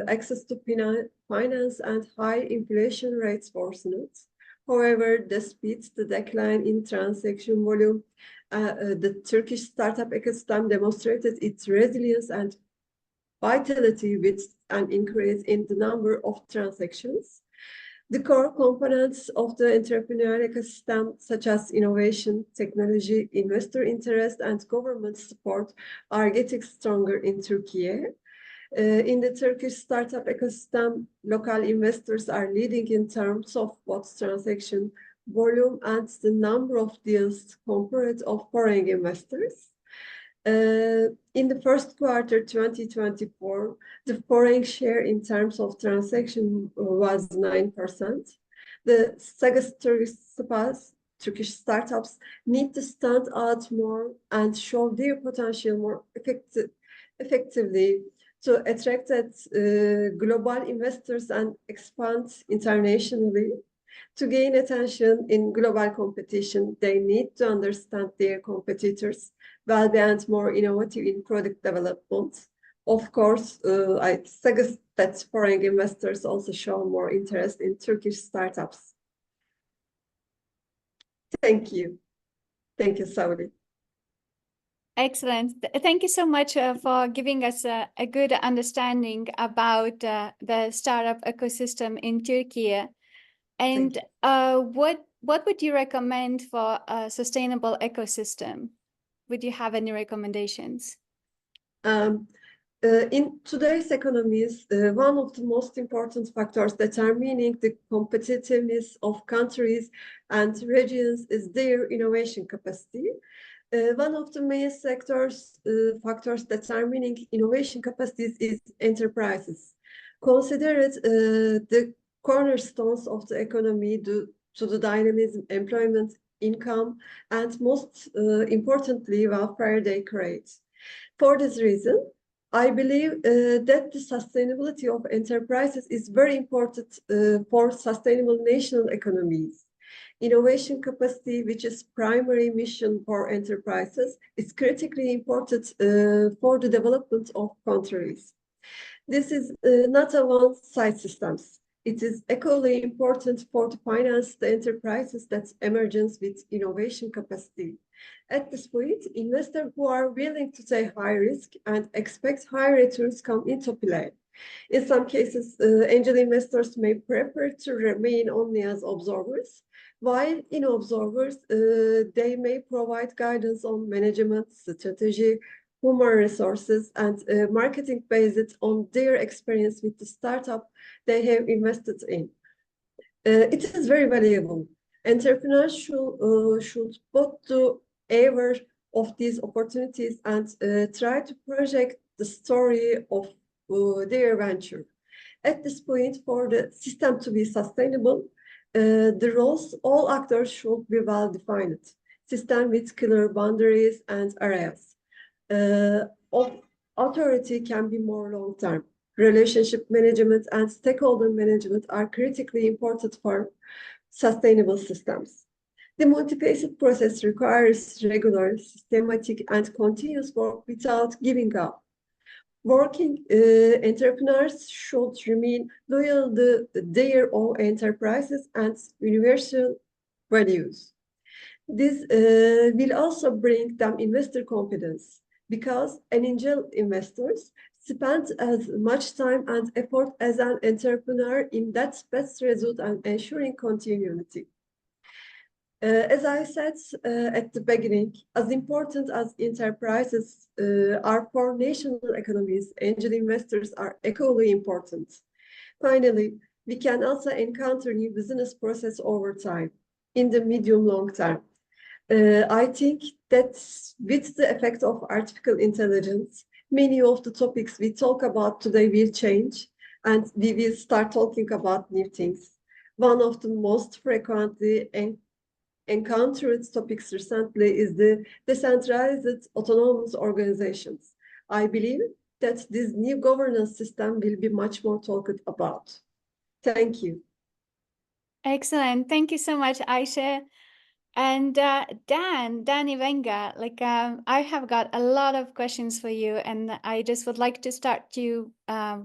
Speaker 7: access to finance and high inflation rates worsened. However, despite the decline in transaction volume, the Turkish startup ecosystem demonstrated its resilience and vitality with an increase in the number of transactions. The core components of the entrepreneurial ecosystem, such as innovation, technology, investor interest, and government support, are getting stronger in Turkey. In the Turkish startup ecosystem, local investors are leading in terms of both transaction volume and the number of deals compared to foreign investors. In the first quarter 2024, the foreign share in terms of transaction was 9%. The Turkish startups need to stand out more and show their potential more effectively to attract global investors and expand internationally. To gain attention in global competition, they need to understand their competitors well and more innovative in product development. Of course, I suggest that foreign investors also show more interest in Turkish startups. Thank you. Thank you, Saudi.
Speaker 6: Excellent. Thank you so much for giving us a good understanding about the startup ecosystem in Turkey. And what would you recommend for a sustainable ecosystem? Would you have any recommendations?
Speaker 7: In today's economies, one of the most important factors determining the competitiveness of countries and regions is their innovation capacity. One of the main factors determining innovation capacities is enterprises. Considered the cornerstones of the economy due to the dynamism, employment, income, and most importantly, welfare they create. For this reason, I believe that the sustainability of enterprises is very important for sustainable national economies. Innovation capacity, which is primary mission for enterprises, is critically important for the development of countries. This is not a one-size system. It is equally important for to finance the enterprises that emergence with innovation capacity. At this point, investors who are willing to take high risk and expect high returns come into play. In some cases, angel investors may prefer to remain only as observers, while in observers, they may provide guidance on management, strategy, human resources, and marketing based on their experience with the startup they have invested in. It is very valuable. Entrepreneurs should both do aware of these opportunities and try to project the story of their venture. At this point, for the system to be sustainable, the roles all actors should be well defined. System with clear boundaries and areas. Authority can be more long-term. Relationship management and stakeholder management are critically important for sustainable systems. The multifaceted process requires regular, systematic, and continuous work without giving up. Working entrepreneurs should remain loyal to their own enterprises and universal values. This will also bring them investor confidence because an angel investors spend as much time and effort as an entrepreneur in that best result and ensuring continuity. As I said at the beginning, as important as enterprises are for national economies, angel investors are equally important. Finally, we can also encounter new business process over time in the medium-long term. I think that with the effect of artificial intelligence, many of the topics we talk about today will change and we will start talking about new things. One of the most frequently encountered topics recently is the decentralized autonomous organizations. I believe that this new governance system will be much more talked about. Thank you.
Speaker 6: Excellent. Thank you so much, Aisha. And Dan Ivenga, I have got a lot of questions for you, and I just would like to start you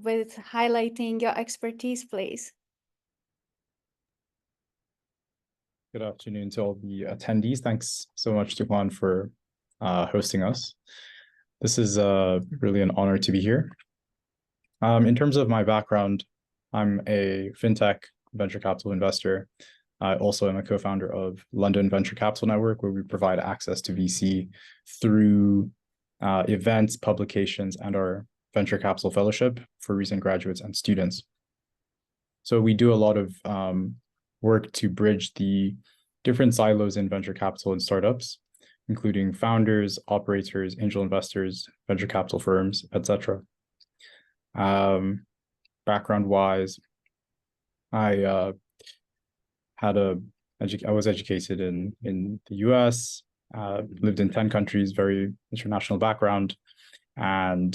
Speaker 6: with highlighting your expertise, please.
Speaker 8: Good afternoon to all the attendees. Thanks so much to Juan for hosting us. This is really an honor to be here. In terms of my background, I'm a fintech venture capital investor. I also am a co-founder of London Venture Capital Network, where we provide access to VC through events, publications, and our venture capital fellowship for recent graduates and students. So we do a lot of work to bridge the different silos in venture capital and startups, including founders, operators, angel investors, venture capital firms, etc. Background-wise, I was educated in the US, lived in 10 countries, very international background, and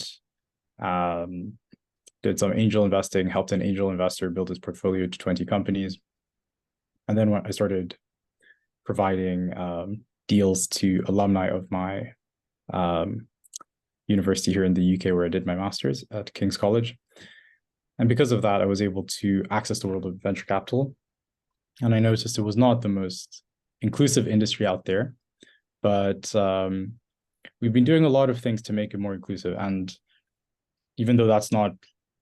Speaker 8: did some angel investing, helped an angel investor build his portfolio to 20 companies. And then when I started providing deals to alumni of my university here in the UK, where I did my master's at King's College. And because of that, I was able to access the world of venture capital. And I noticed it was not the most inclusive industry out there, but we've been doing a lot of things to make it more inclusive. And even though that's not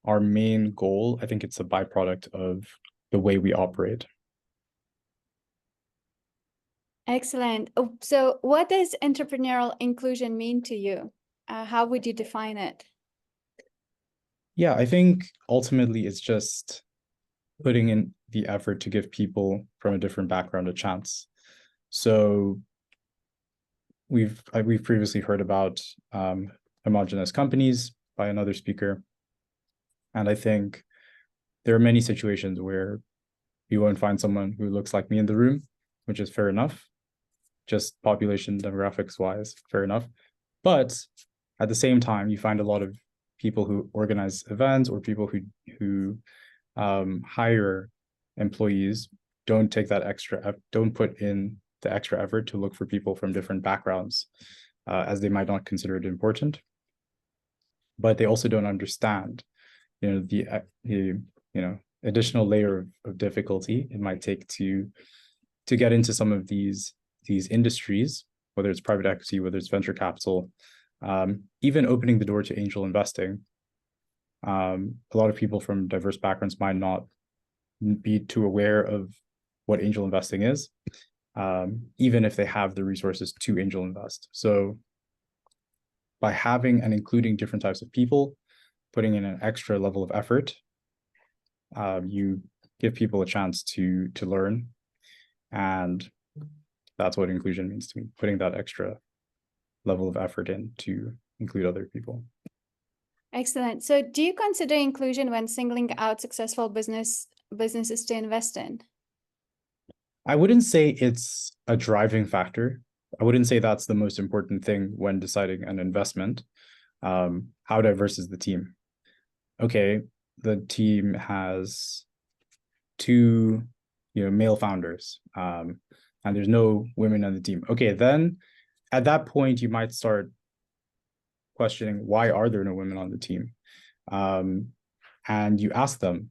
Speaker 8: our main goal, I think it's a byproduct of the way we operate.
Speaker 6: Excellent. So what does entrepreneurial inclusion mean to you? How would you define it?
Speaker 8: Yeah, I think ultimately it's just putting in the effort to give people from a different background a chance. So we've previously heard about homogenous companies by another speaker. And I think there are many situations where you won't find someone who looks like me in the room, which is fair enough. Just population demographics wise, fair enough. But at the same time, you find a lot of people who organize events or people who hire employees don't put in the extra effort to look for people from different backgrounds, as they might not consider it important. But they also don't understand, the additional layer of difficulty it might take to get into some of these industries, whether it's private equity, whether it's venture capital, even opening the door to angel investing. A lot of people from diverse backgrounds might not be too aware of what angel investing is, even if they have the resources to angel invest. So by having and including different types of people, putting in an extra level of effort, you give people a chance to learn. And that's what inclusion means to me, putting that extra level of effort in to include other people.
Speaker 6: Excellent. So do you consider inclusion when singling out successful businesses to invest in?
Speaker 8: I wouldn't say it's a driving factor. I wouldn't say that's the most important thing when deciding an investment. How diverse is the team? Okay, the team has 2 male founders, and there's no women on the team. Okay, then at that point, you might start questioning, why are there no women on the team? And you ask them,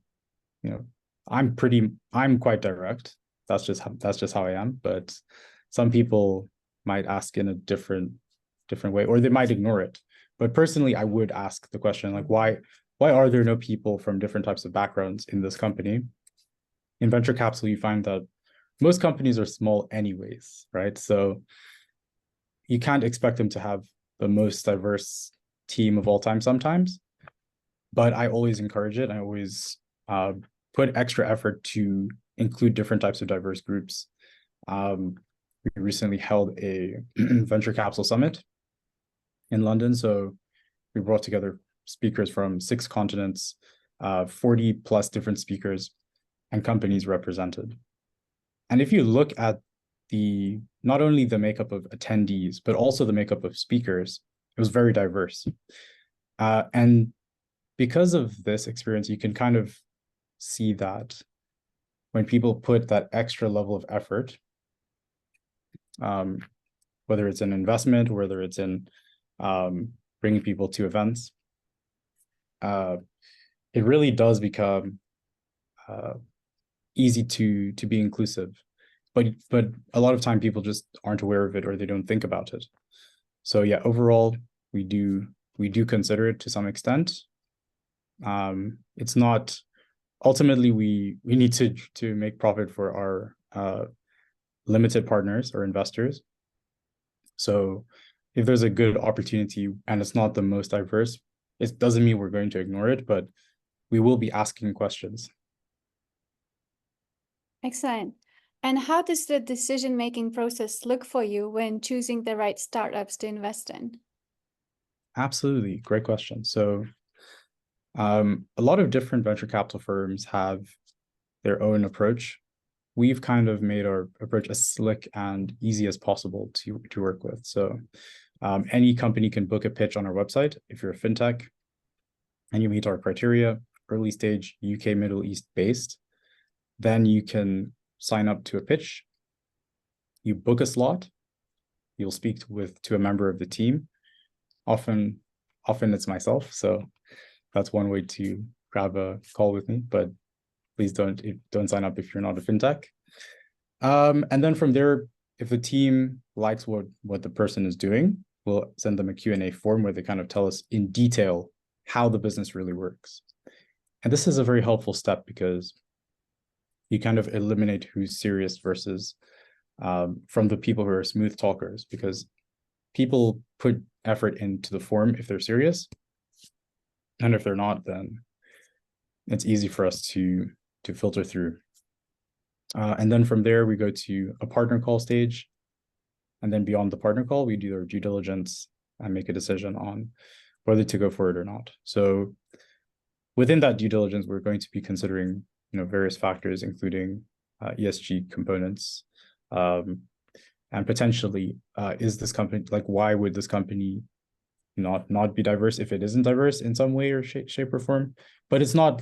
Speaker 8: I'm quite direct. That's just how I am. But some people might ask in a different way, or they might ignore it. But personally, I would ask the question, like, why are there no people from different types of backgrounds in this company? In venture capital, you find that most companies are small anyways, right? So you can't expect them to have the most diverse team of all time sometimes, but I always encourage it. I always put extra effort to include different types of diverse groups. We recently held a venture capital summit in London. So we brought together speakers from 6 continents, 40 plus different speakers and companies represented. And if you look at not only the makeup of attendees, but also the makeup of speakers, it was very diverse. And because of this experience, you can kind of see that when people put that extra level of effort, whether it's an investment, whether it's in bringing people to events, it really does become easy to be inclusive. But a lot of time people just aren't aware of it, or they don't think about it. So yeah, overall, we do consider it to some extent. It's not ultimately we need to make profit for our limited partners or investors. So if there's a good opportunity and it's not the most diverse, it doesn't mean we're going to ignore it, but we will be asking questions.
Speaker 6: Excellent. And how does the decision-making process look for you when choosing the right startups to invest in?
Speaker 8: Absolutely. Great question. So a lot of different venture capital firms have their own approach. We've kind of made our approach as slick and easy as possible to work with. So any company can book a pitch on our website if you're a fintech and you meet our criteria, early stage, UK, Middle East based. Then you can sign up to a pitch. You book a slot. You'll speak to a member of the team. Often it's myself. So that's one way to grab a call with me, but please don't sign up if you're not a fintech. And then from there, if the team likes what the person is doing, we'll send them a Q&A form where they kind of tell us in detail how the business really works. And this is a very helpful step because you kind of eliminate who's serious versus from the people who are smooth talkers, because people put effort into the form if they're serious. And if they're not, then it's easy for us to filter through. And then from there, we go to a partner call stage. And then beyond the partner call, we do our due diligence and make a decision on whether to go for it or not. So within that due diligence, we're going to be considering, various factors, including ESG components, and potentially, is this company, like, why would this company not be diverse if it isn't diverse in some way or shape or form? But it's not,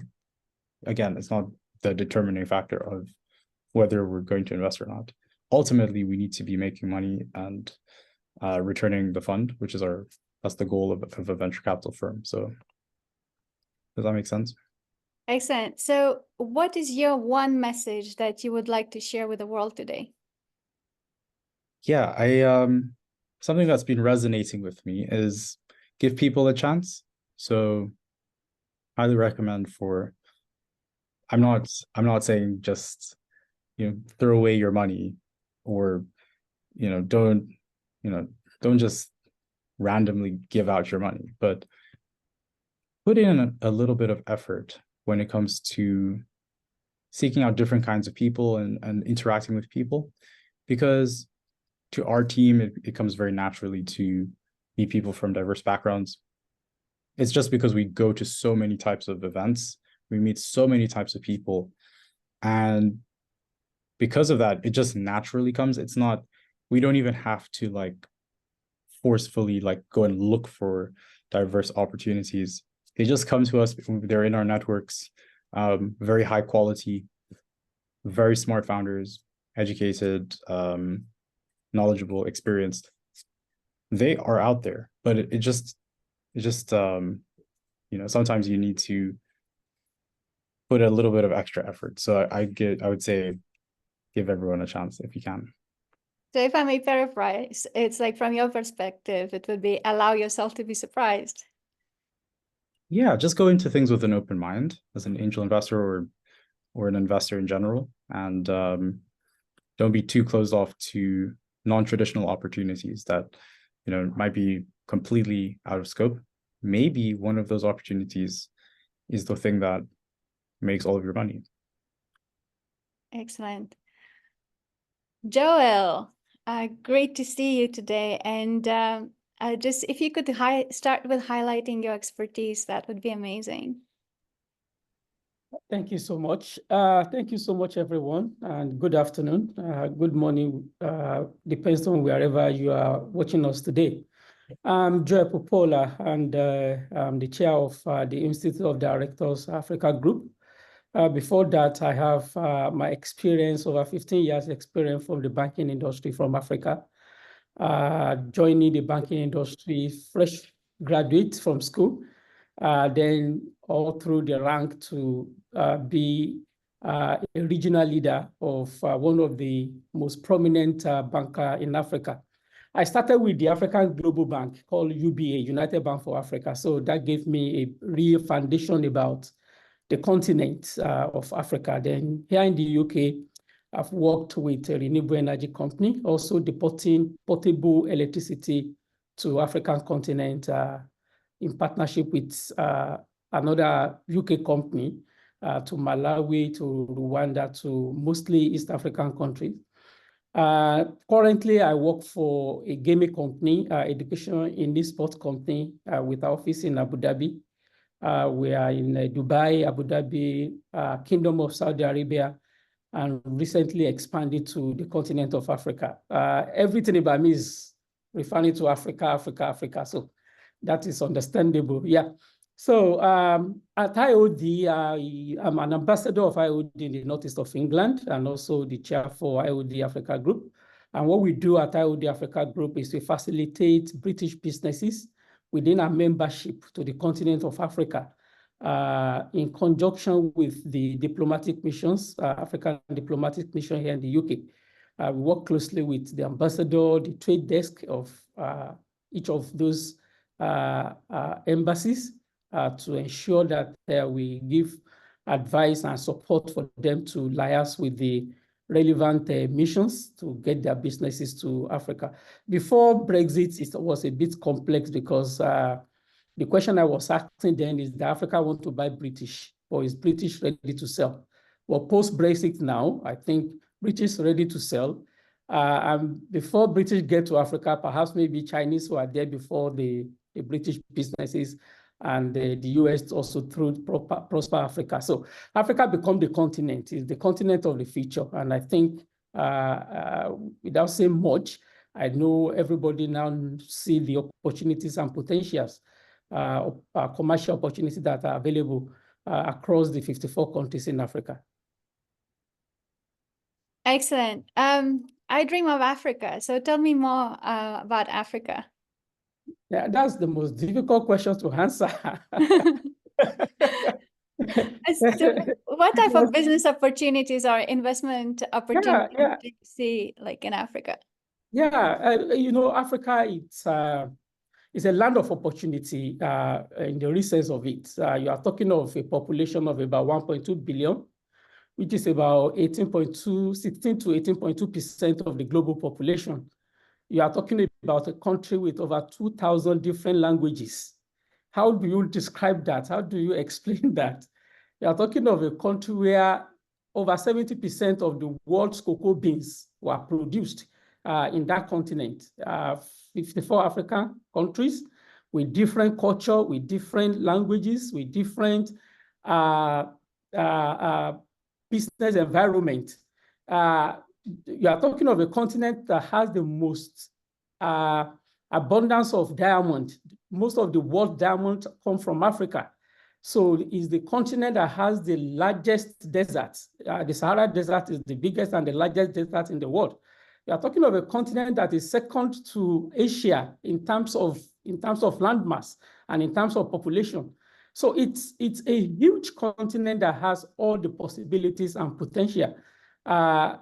Speaker 8: again, it's not the determining factor of whether we're going to invest or not. Ultimately, we need to be making money and returning the fund, which is that's the goal of a venture capital firm. So does that make sense?
Speaker 6: Excellent. So what is your one message that you would like to share with the world today?
Speaker 8: Yeah, something that's been resonating with me is give people a chance. So highly recommend I'm not saying just, throw away your money or, don't just randomly give out your money, but put in a little bit of effort when it comes to seeking out different kinds of people and interacting with people, because to our team, it comes very naturally to meet people from diverse backgrounds. It's just because we go to so many types of events, we meet so many types of people, and because of that, it just naturally comes. It's not, we don't even have to forcefully go and look for diverse opportunities. They just come to us. They're in our networks, very high quality, very smart founders, educated, knowledgeable, experienced. They are out there, but it just sometimes you need to put a little bit of extra effort. So I would say give everyone a chance if you can.
Speaker 6: So if I may paraphrase, it's like, from your perspective, it would be allow yourself to be surprised.
Speaker 8: Yeah, just go into things with an open mind as an angel investor or an investor in general, and don't be too closed off to non-traditional opportunities that might be completely out of scope. Maybe one of those opportunities is the thing that makes all of your money.
Speaker 6: Excellent. Joel, great to see you today. And just if you could start with highlighting your expertise, that would be amazing.
Speaker 9: Thank you so much. Thank you so much, everyone, and good afternoon, good morning, depends on wherever you are watching us today. I'm Joel Popola, and I'm the chair of the Institute of Directors Africa Group. Before that, I have my experience, over 15 years experience from the banking industry from Africa. Joining the banking industry, fresh graduate from school, then all through the rank to be a regional leader of one of the most prominent banker in Africa. I started with the African Global Bank called UBA, United Bank for Africa. So that gave me a real foundation about the continent of Africa. Then here in the UK, I've worked with a renewable energy company, also deporting portable electricity to African continent in partnership with another UK company to Malawi, to Rwanda, to mostly East African countries. Currently, I work for a gaming company, education in this sports company with our office in Abu Dhabi. We are in Dubai, Abu Dhabi, Kingdom of Saudi Arabia, and recently expanded to the continent of Africa. Everything about me is referring to Africa, Africa, Africa. So that is understandable. Yeah. So at IOD, I'm an ambassador of IOD in the northeast of England and also the chair for IOD Africa Group. And what we do at IOD Africa Group is to facilitate British businesses within our membership to the continent of Africa in conjunction with the diplomatic missions, African diplomatic mission here in the UK. We work closely with the ambassador, the trade desk of each of those embassies to ensure that we give advice and support for them to liaise with the relevant missions to get their businesses to Africa. Before Brexit, it was a bit complex because the question I was asking then is, does Africa want to buy British, or is British ready to sell? Well, post-Brexit now, I think British ready to sell. And before British get to Africa, perhaps maybe Chinese who are there before the British businesses, and the US also through Prosper Africa. So Africa become the continent, is the continent of the future. And I think without saying much, I know everybody now see the opportunities and potentials, commercial opportunities that are available across the 54 countries in Africa.
Speaker 6: Excellent. I dream of Africa. So tell me more about Africa.
Speaker 9: Yeah, that's the most difficult question to answer.
Speaker 6: So what type of business opportunities or investment opportunities do you see like in Africa?
Speaker 9: Yeah, you know, Africa, it's a land of opportunity in the real sense of it. You are talking of a population of about 1.2 billion, which is about 16 to 18.2% of the global population. You are talking about a country with over 2,000 different languages. How do you describe that? How do you explain that? You are talking of a country where over 70% of the world's cocoa beans were produced in that continent. 54 African countries with different culture, with different languages, with different business environment. You are talking of a continent that has the most abundance of diamond. Most of the world diamonds come from Africa. So it's the continent that has the largest desert. The Sahara Desert is the biggest and the largest desert in the world. You are talking of a continent that is second to Asia in terms of landmass and in terms of population. So it's a huge continent that has all the possibilities and potential. And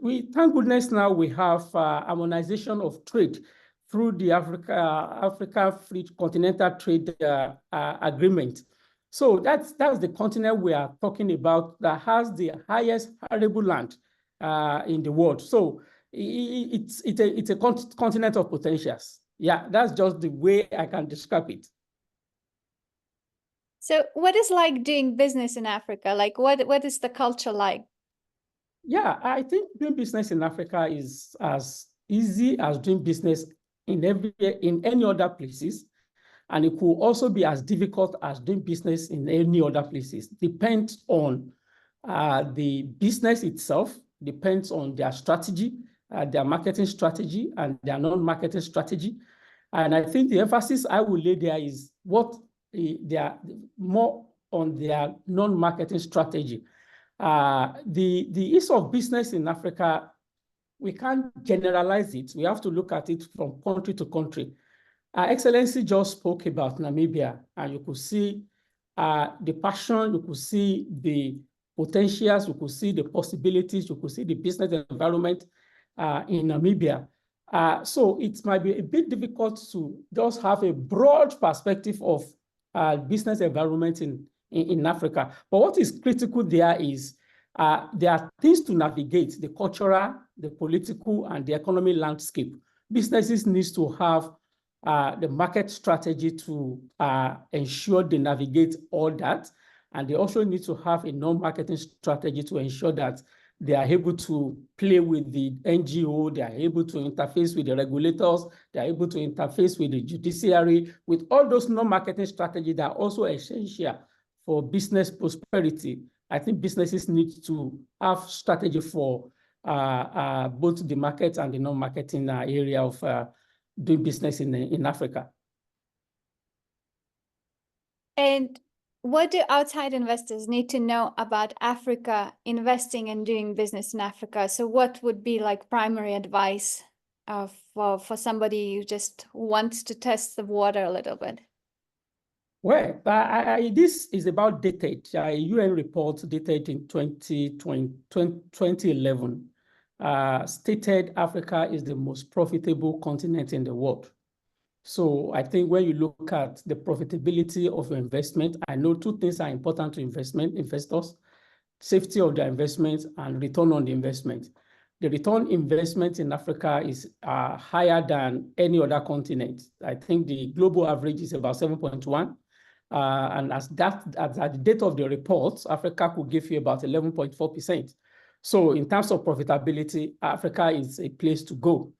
Speaker 9: we thank goodness now we have harmonization of trade through the Africa Free Continental Trade Agreement. So that's the continent we are talking about that has the highest arable land in the world. So it's a continent of potentials. Yeah, that's just the way I can describe it.
Speaker 6: So what is like doing business in Africa? Like what is the culture like?
Speaker 9: Yeah, I think doing business in Africa is as easy as doing business in any other places. And it could also be as difficult as doing business in any other places. Depends on the business itself, depends on their strategy, their marketing strategy and their non-marketing strategy. And I think the emphasis I will lay there is they are more on their non-marketing strategy. The ease of business in Africa, we can't generalize it. We have to look at it from country to country. Excellency just spoke about Namibia, and you could see the passion, you could see the potentials, you could see the possibilities, you could see the business environment in Namibia. So it might be a bit difficult to just have a broad perspective of business environment in Africa. But what is critical there is there are things to navigate: the cultural, the political, and the economic landscape. Businesses need to have the market strategy to ensure they navigate all that. And they also need to have a non-marketing strategy to ensure that they are able to play with the NGO, they are able to interface with the regulators, they are able to interface with the judiciary, with all those non-marketing strategies that are also essential for business prosperity. I think businesses need to have strategy for both the market and the non-marketing area of doing business in Africa.
Speaker 6: And what do outside investors need to know about Africa, investing and doing business in Africa? So what would be like primary advice for somebody who just wants to test the water a little bit?
Speaker 9: Well, this is about dated. A UN report dated in 2011 stated Africa is the most profitable continent in the world. So I think when you look at the profitability of your investment, I know two things are important to investors: safety of their investment and return on the investment. The return investment in Africa is higher than any other continent. I think the global average is about 7.1. And at the date of the report, Africa could give you about 11.4%. So in terms of profitability, Africa is a place to go.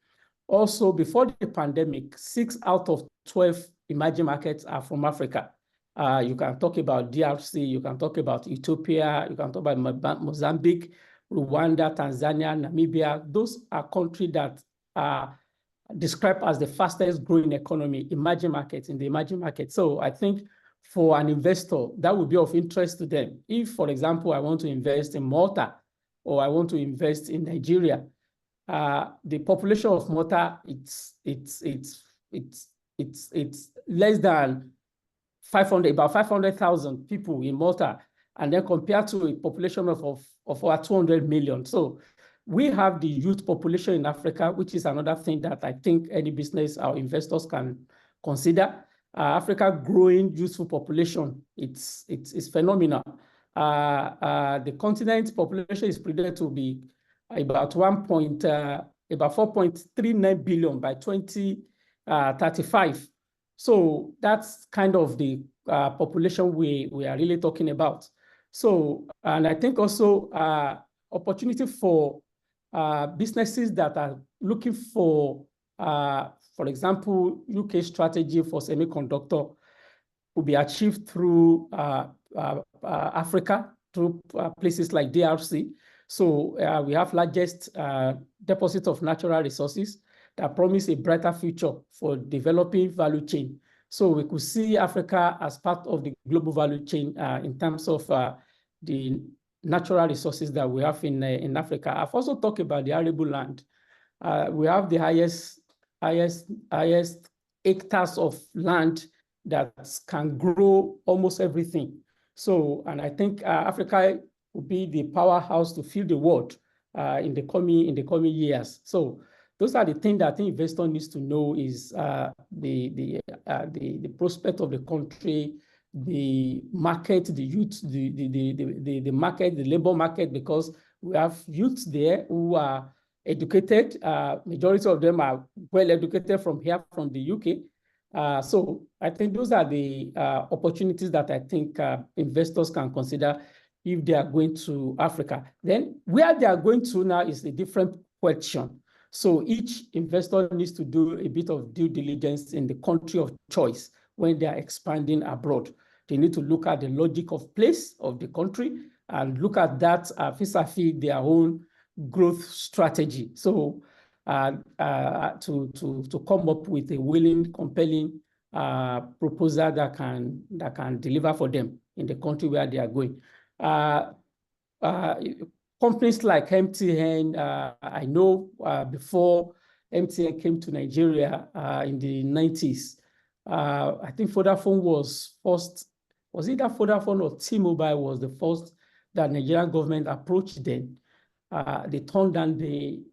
Speaker 9: Also, before the pandemic, 6 out of 12 emerging markets are from Africa. You can talk about DRC, you can talk about Ethiopia, you can talk about Mozambique, Rwanda, Tanzania, Namibia. Those are countries that are described as the fastest growing economy, emerging markets, in the emerging market. So I think for an investor, that would be of interest to them. If, for example, I want to invest in Malta or I want to invest in Nigeria, the population of Malta, it's less than 500, about 500,000 people in Malta, and then compared to a population of over 200 million. So we have the youth population in Africa, which is another thing that I think any business or investors can consider. Africa growing youthful population, it's phenomenal. The continent population is predicted to be about 4.39 billion by 2035. So that's kind of the population we are really talking about. So, and I think also opportunity for businesses that are looking for example, UK strategy for semiconductor will be achieved through Africa, through places like DRC. So we have largest deposit of natural resources that promise a brighter future for developing value chain. So we could see Africa as part of the global value chain in terms of the natural resources that we have in Africa. I've also talked about the arable land. We have the highest hectares of land that can grow almost everything. So, and I think Africa will be the powerhouse to feed the world in the coming years. So those are the things that I think investor needs to know is the prospect of the country, the market, the youth, the market, the labor market, because we have youths there who are educated. Majority of them are well educated from here, from the UK. So I think those are the opportunities that I think investors can consider if they are going to Africa. Then where they are going to now is a different question. So each investor needs to do a bit of due diligence in the country of choice when they are expanding abroad. They need to look at the logic of place of the country and look at that vis-a-vis their own growth strategy. So to come up with a willing, compelling proposal that can deliver for them in the country where they are going. Companies like MTN, I know before MTN came to Nigeria in the 90s, I think Vodafone was first, was either Vodafone or T-Mobile was the first that Nigerian government approached them. They turned down the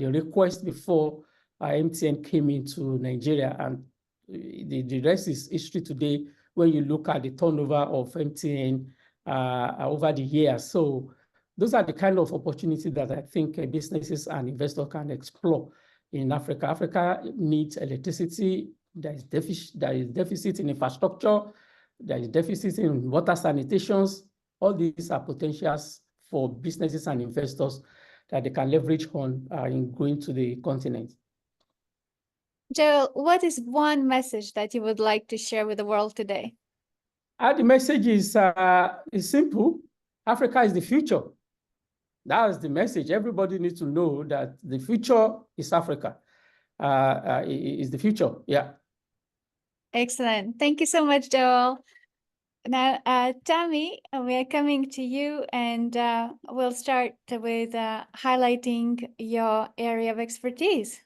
Speaker 9: request before MTN came into Nigeria, and the rest is history today when you look at the turnover of MTN over the years. So those are the kind of opportunities that I think businesses and investors can explore in Africa. Africa needs electricity. There is deficit in infrastructure. There is deficit in water sanitations. All these are potentials for businesses and investors that they can leverage on in going to the continent.
Speaker 6: Joel, what is one message that you would like to share with the world today?
Speaker 9: The message is simple. Africa is the future. That's the message. Everybody needs to know that the future is Africa. Is the future. Yeah.
Speaker 6: Excellent. Thank you so much, Joel. Now, Tammy, we are coming to you, and we'll start with highlighting your area of expertise.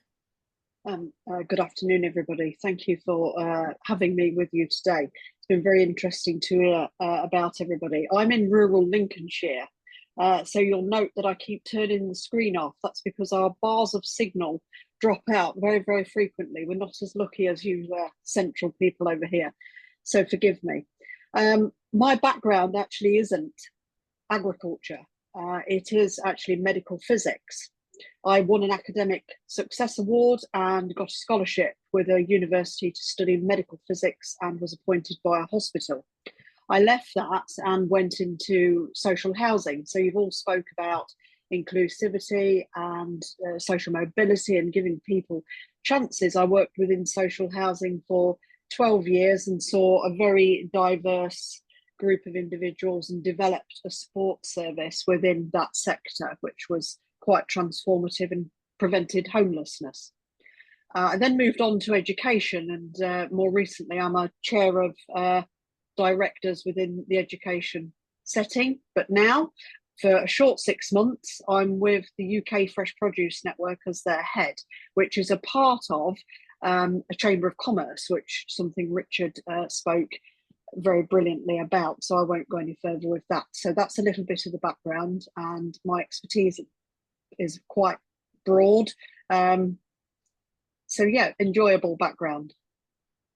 Speaker 10: Good afternoon, everybody. Thank you for having me with you today. It's been very interesting to hear about everybody. I'm in rural Lincolnshire, So you'll note that I keep turning the screen off. That's because our bars of signal drop out very, very frequently. We're not as lucky as you central people over here. So forgive me. My background actually isn't agriculture. It is actually medical physics. I won an academic success award and got a scholarship with a university to study medical physics and was appointed by a hospital. I left that and went into social housing. So you've all spoke about inclusivity and social mobility and giving people chances. I worked within social housing for 12 years and saw a very diverse group of individuals and developed a support service within that sector, which was quite transformative and prevented homelessness. I then moved on to education, and more recently I'm a chair of directors within the education setting. But now, for a short 6 months, I'm with the UK Fresh Produce Network as their head, which is a part of a Chamber of Commerce, which something Richard spoke very brilliantly about. So I won't go any further with that. So that's a little bit of the background, and my expertise is quite broad. So yeah, enjoyable background.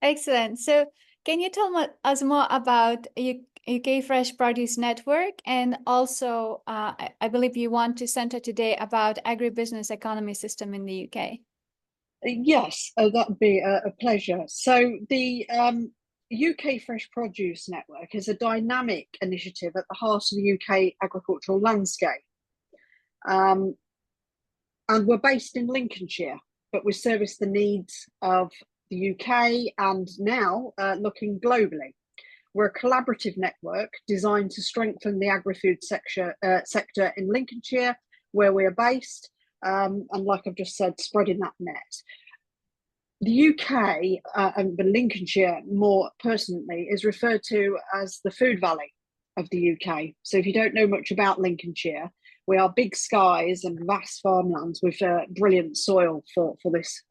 Speaker 6: Excellent. So can you tell us more about UK Fresh Produce Network, and also I believe you want to center today about agribusiness economy system in the UK?
Speaker 10: Yes, that would be a pleasure. So the UK Fresh Produce Network is a dynamic initiative at the heart of the UK agricultural landscape. And we're based in Lincolnshire, but we service the needs of the UK and now looking globally. We're a collaborative network designed to strengthen the agri-food sector in Lincolnshire, where we are based, and like I've just said, spreading that net. The UK, and Lincolnshire more personally, is referred to as the food valley of the UK. So if you don't know much about Lincolnshire, we are big skies and vast farmlands with brilliant soil for this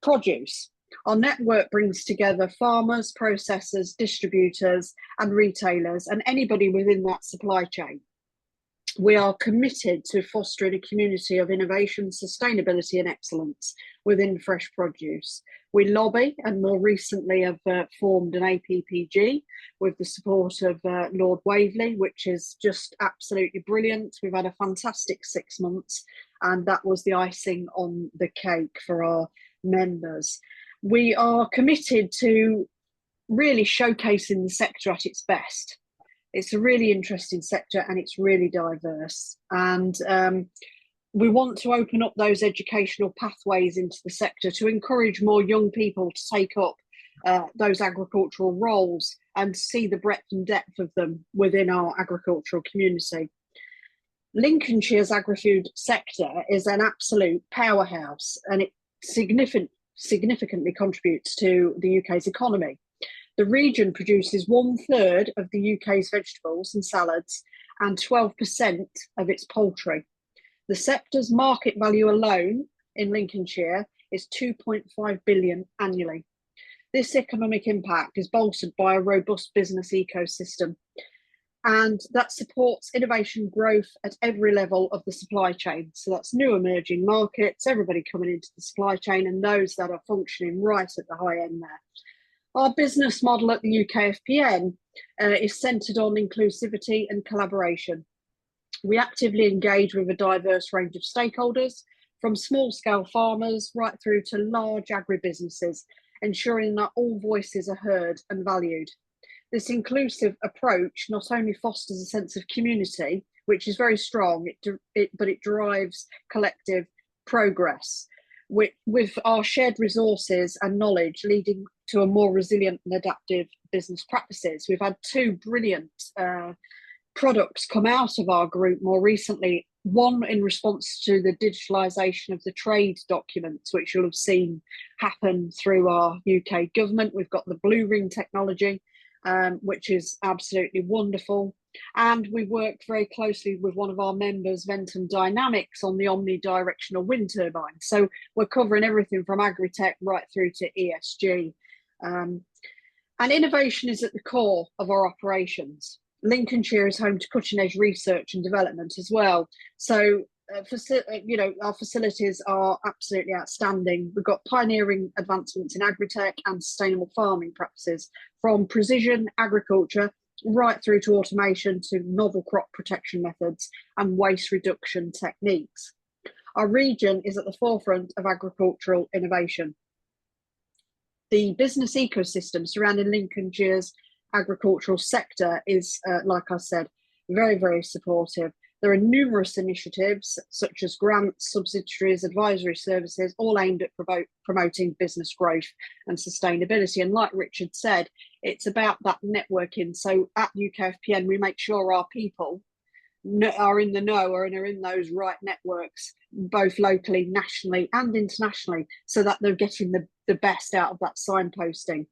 Speaker 10: produce. Our network brings together farmers, processors, distributors and retailers, and anybody within that supply chain. We are committed to fostering a community of innovation, sustainability and excellence within fresh produce. We lobby, and more recently have formed an APPG with the support of Lord Waverley, which is just absolutely brilliant. We've had a fantastic 6 months, and that was the icing on the cake for our members. We are committed to really showcasing the sector at its best. It's a really interesting sector and it's really diverse. And we want to open up those educational pathways into the sector to encourage more young people to take up those agricultural roles and see the breadth and depth of them within our agricultural community. Lincolnshire's agri-food sector is an absolute powerhouse, and it significantly contributes to the UK's economy. The region produces 1/3 of the UK's vegetables and salads and 12% of its poultry. The sector's market value alone in Lincolnshire is 2.5 billion annually. This economic impact is bolstered by a robust business ecosystem, and that supports innovation growth at every level of the supply chain. So that's new emerging markets, everybody coming into the supply chain, and those that are functioning right at the high end there. Our business model at the UKFPN is centred on inclusivity and collaboration. We actively engage with a diverse range of stakeholders, from small-scale farmers right through to large agribusinesses, ensuring that all voices are heard and valued. This inclusive approach not only fosters a sense of community, which is very strong, but it drives collective progress, with our shared resources and knowledge leading to a more resilient and adaptive business practices. We've had 2 brilliant products come out of our group more recently, one in response to the digitalisation of the trade documents, which you'll have seen happen through our UK government. We've got the Blue Ring technology, which is absolutely wonderful. And we work very closely with one of our members, Ventum Dynamics, on the omnidirectional wind turbine. So we're covering everything from agri-tech right through to ESG. And innovation is at the core of our operations. Lincolnshire is home to cutting-edge research and development as well. So, our facilities are absolutely outstanding. We've got pioneering advancements in agri-tech and sustainable farming practices, from precision agriculture right through to automation to novel crop protection methods and waste reduction techniques. Our region is at the forefront of agricultural innovation. The business ecosystem surrounding Lincolnshire's agricultural sector is, like I said, very, very supportive. There are numerous initiatives such as grants, subsidiaries, advisory services, all aimed at promoting business growth and sustainability. And like Richard said, it's about that networking. So at UKFPN, we make sure our people are in the know or are in those right networks, both locally, nationally and internationally, so that they're getting the best out of that signposting.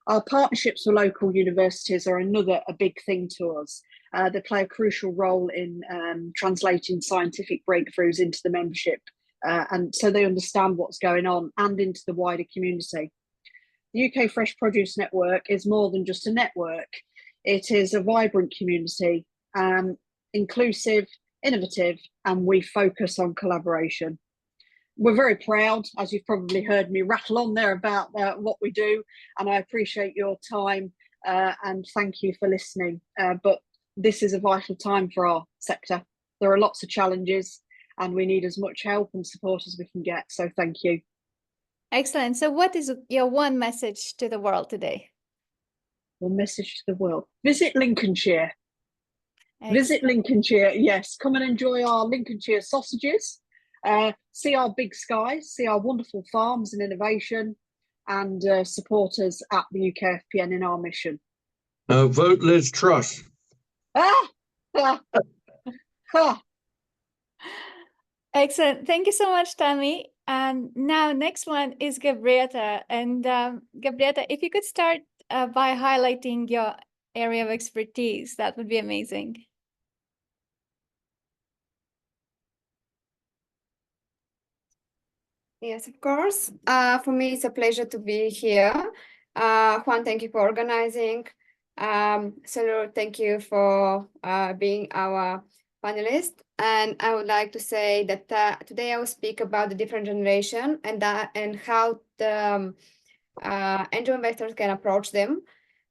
Speaker 10: Our partnerships with local universities are a big thing to us. They play a crucial role in translating scientific breakthroughs into the membership, and so they understand what's going on and into the wider community. The UK Fresh Produce Network is more than just a network. It is a vibrant community, inclusive, innovative, and we focus on collaboration. We're very proud, as you've probably heard me rattle on there about what we do, and I appreciate your time and thank you for listening. But this is a vital time for our sector. There are lots of challenges and we need as much help and support as we can get, so thank you.
Speaker 6: Excellent. So what is your one message to the world today?
Speaker 10: One message to the world: visit Lincolnshire.
Speaker 6: Excellent.
Speaker 10: Visit Lincolnshire, yes. Come and enjoy our Lincolnshire sausages. See our big skies, see our wonderful farms and innovation, and support us at the UKFPN in our mission.
Speaker 4: Vote Liz Truss.
Speaker 6: Excellent. Thank you so much, Tammy. And now next one is Gabrietta. And Gabrietta, if you could start by highlighting your area of expertise, that would be amazing.
Speaker 11: Yes, of course. For me, it's a pleasure to be here. Juan, thank you for organizing. Salur, thank you for being our panelist. And I would like to say that today I will speak about the different generation and how the angel investors can approach them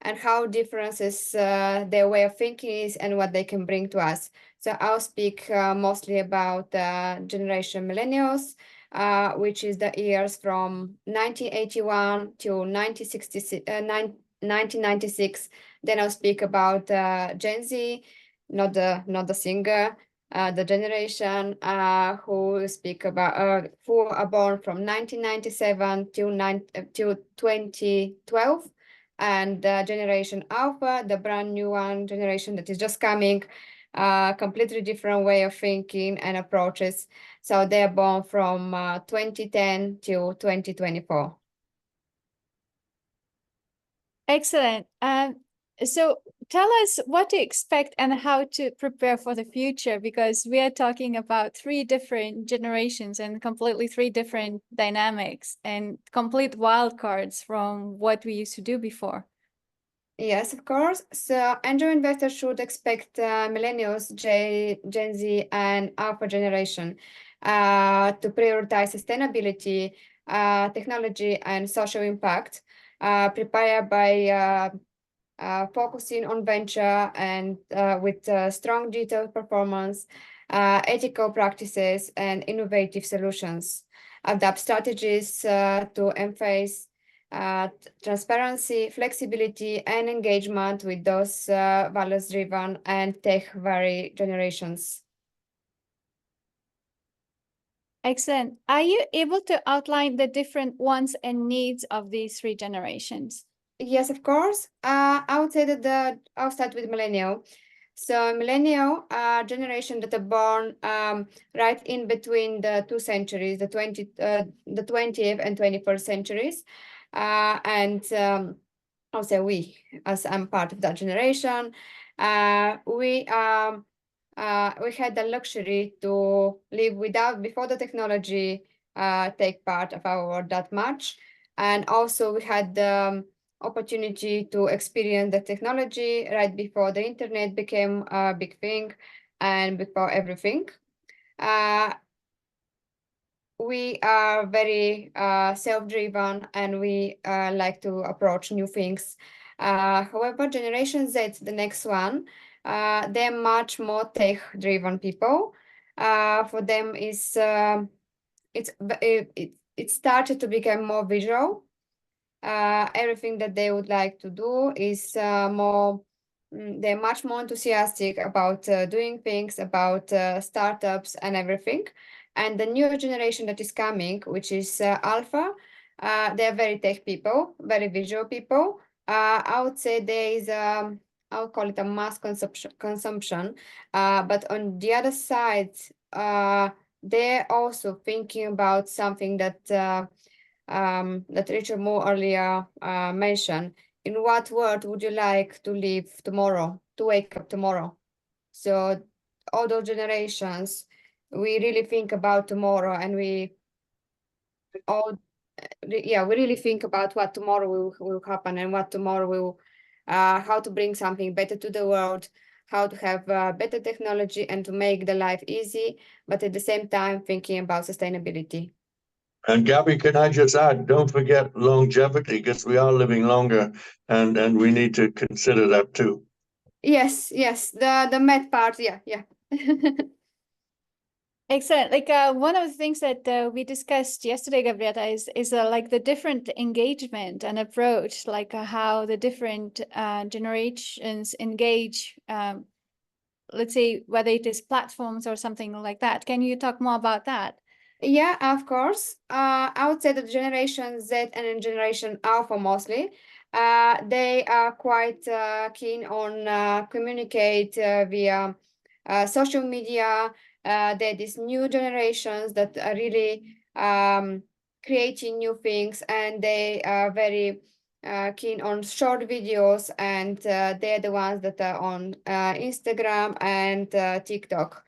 Speaker 11: and how differences their way of thinking is and what they can bring to us. So I'll speak mostly about generation millennials, which is the years from 1981 to 1996. Then I'll speak about Gen Z, not the singer, the generation who speak about who are born from 1997 to 2012, and Generation Alpha, the brand new one generation that is just coming. Completely different way of thinking and approaches. So they're born from 2010 to 2024.
Speaker 6: Excellent. So tell us what to expect and how to prepare for the future, because we are talking about 3 different generations and completely 3 different dynamics and complete wildcards from what we used to do before.
Speaker 11: Yes, of course. So angel investors should expect millennials, Gen Z, and Alpha generation to prioritize sustainability, technology, and social impact, prepared by focusing on venture and with strong digital performance, ethical practices, and innovative solutions. Adapt strategies to emphasize transparency, flexibility, and engagement with those values-driven and tech-savvy generations.
Speaker 6: Excellent. Are you able to outline the different wants and needs of these 3 generations?
Speaker 11: Yes, of course. I would say that I'll start with millennial. So millennial generation that are born right in between the 2 centuries, the 20th and 21st centuries. And I'll say we, as I'm part of that generation, we had the luxury to live before the technology take part of our world that much. And also we had opportunity to experience the technology right before the internet became a big thing and before everything. We are very self-driven and we like to approach new things. However, Generation Z, the next one, they're much more tech-driven people. For them, it started to become more visual. Everything that they would like to do is more. They're much more enthusiastic about doing things, about startups and everything. And the new generation that is coming, which is Alpha, they're very tech people, very visual people. I would say there is, I would call it a mass consumption. But on the other side, they're also thinking about something that that Richard Moore earlier mentioned. In what world would you like to live tomorrow, to wake up tomorrow? So all those generations, we really think about tomorrow, and we really think about what tomorrow will happen and what tomorrow will, how to bring something better to the world, how to have better technology and to make the life easy, but at the same time thinking about sustainability.
Speaker 4: And Gabby, can I just add, don't forget longevity, because we are living longer, and we need to consider that too.
Speaker 11: Yes, the med part, yeah.
Speaker 6: Excellent. Like one of the things that we discussed yesterday, Gabriela, is like the different engagement and approach, like how the different generations engage. Let's say whether it is platforms or something like that. Can you talk more about that?
Speaker 11: Yeah, of course. I would say that Generation Z and Generation Alpha mostly, they are quite keen on communicate via social media. They're these new generations that are really creating new things, and they are very keen on short videos, and they're the ones that are on Instagram and TikTok.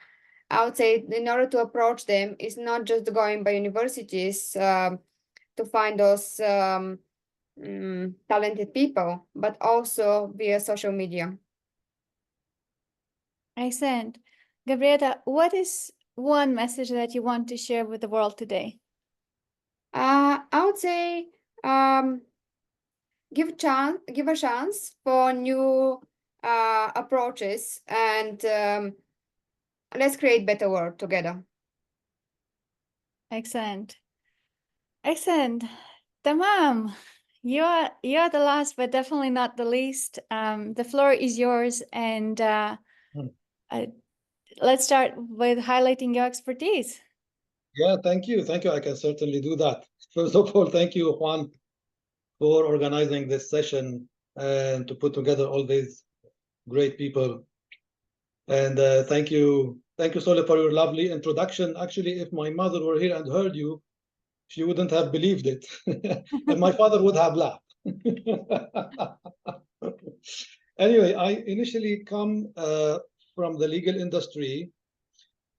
Speaker 11: I would say in order to approach them is not just going by universities to find those talented people, but also via social media.
Speaker 6: Excellent. Gabriela, what is one message that you want to share with the world today?
Speaker 11: I would say give a chance for new approaches, and let's create better world together.
Speaker 6: Excellent. Excellent. Tamam. You're the last, but definitely not the least. The floor is yours, and let's start with highlighting your expertise.
Speaker 12: Yeah, thank you. Thank you. I can certainly do that. First of all, thank you, Juan, for organizing this session and to put together all these great people. And thank you, Sole, for your lovely introduction. Actually, if my mother were here and heard you, she wouldn't have believed it. And my father would have laughed. Anyway, I initially come from the legal industry,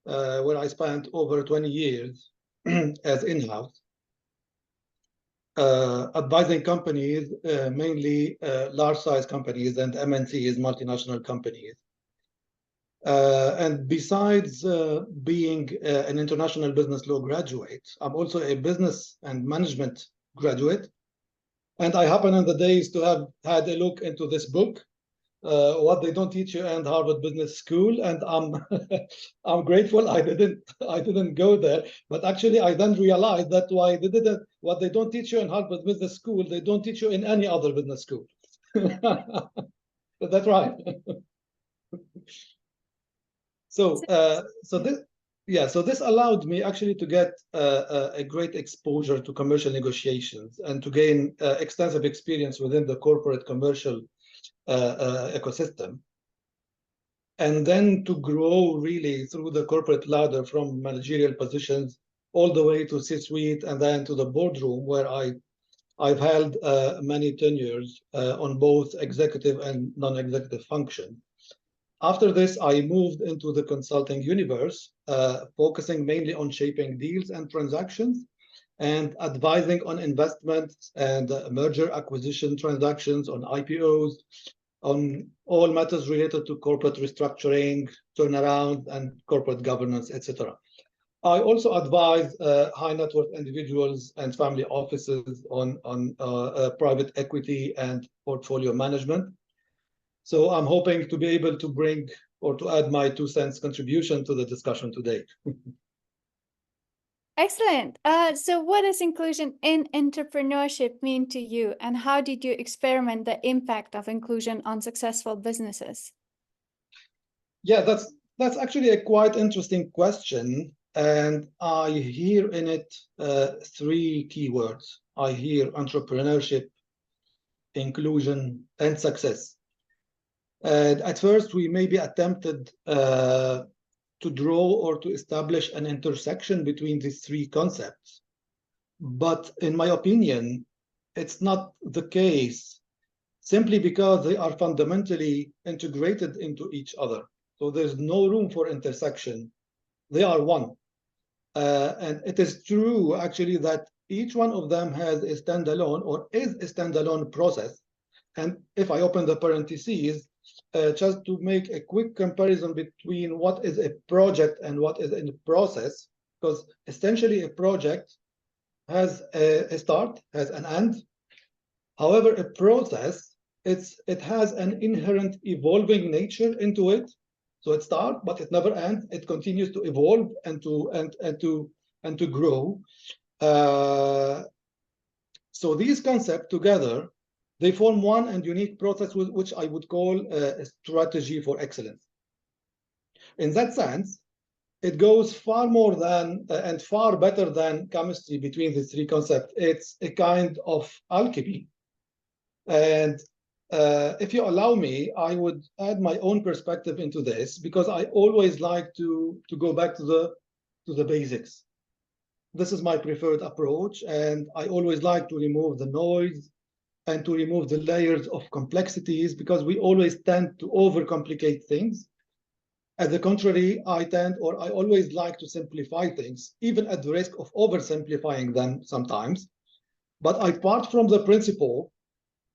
Speaker 12: where I spent over 20 years as in-house, advising companies, mainly large-size companies and MNCs, multinational companies. And besides being an international business law graduate, I'm also a business and management graduate. And I happen in the days to have had a look into this book, What They Don't Teach You in Harvard Business School, and I'm grateful I didn't go there. But actually, I then realized that what they don't teach you in Harvard Business School, they don't teach you in any other business school. That's right. So this allowed me actually to get a great exposure to commercial negotiations and to gain extensive experience within the corporate commercial ecosystem, and then to grow really through the corporate ladder from managerial positions all the way to C-suite and then to the boardroom, where I've held many tenures on both executive and non-executive functions. After this, I moved into the consulting universe, focusing mainly on shaping deals and transactions, and advising on investments and merger acquisition transactions, on IPOs, on all matters related to corporate restructuring, turnaround, and corporate governance, etc. I also advise high net worth individuals and family offices on private equity and portfolio management. So I'm hoping to be able to bring or to add my 2 cents contribution to the discussion today.
Speaker 6: Excellent. So what does inclusion in entrepreneurship mean to you, and how did you experiment the impact of inclusion on successful businesses?
Speaker 12: Yeah, that's actually a quite interesting question, and I hear in it 3 keywords. I hear entrepreneurship, inclusion, and success. And at first, we maybe attempted to draw or to establish an intersection between these 3 concepts. But in my opinion, it's not the case, simply because they are fundamentally integrated into each other. So there's no room for intersection. They are one. And it is true, actually, that each one of them has a standalone or is a standalone process. And if I open the parentheses, just to make a quick comparison between what is a project and what is a process, because essentially a project has a start, has an end. However, a process, it has an inherent evolving nature into it. So it starts, but it never ends. It continues to evolve and to grow. So these concepts together, they form one and unique process, which I would call a strategy for excellence. In that sense, it goes far more than and far better than chemistry between these 3 concepts. It's a kind of alchemy. And if you allow me, I would add my own perspective into this, because I always like to go back to the basics. This is my preferred approach, and I always like to remove the noise and to remove the layers of complexities, because we always tend to overcomplicate things. At the contrary, I always like to simplify things, even at the risk of oversimplifying them sometimes. But I part from the principle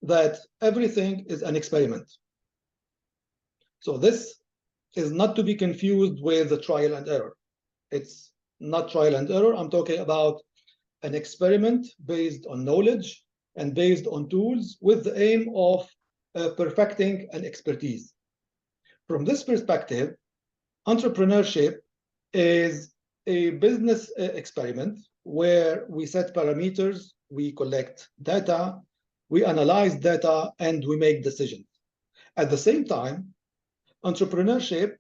Speaker 12: that everything is an experiment. So this is not to be confused with the trial and error. It's not trial and error. I'm talking about an experiment based on knowledge and based on tools with the aim of perfecting an expertise. From this perspective, entrepreneurship is a business experiment where we set parameters, we collect data, we analyze data, and we make decisions. At the same time, entrepreneurship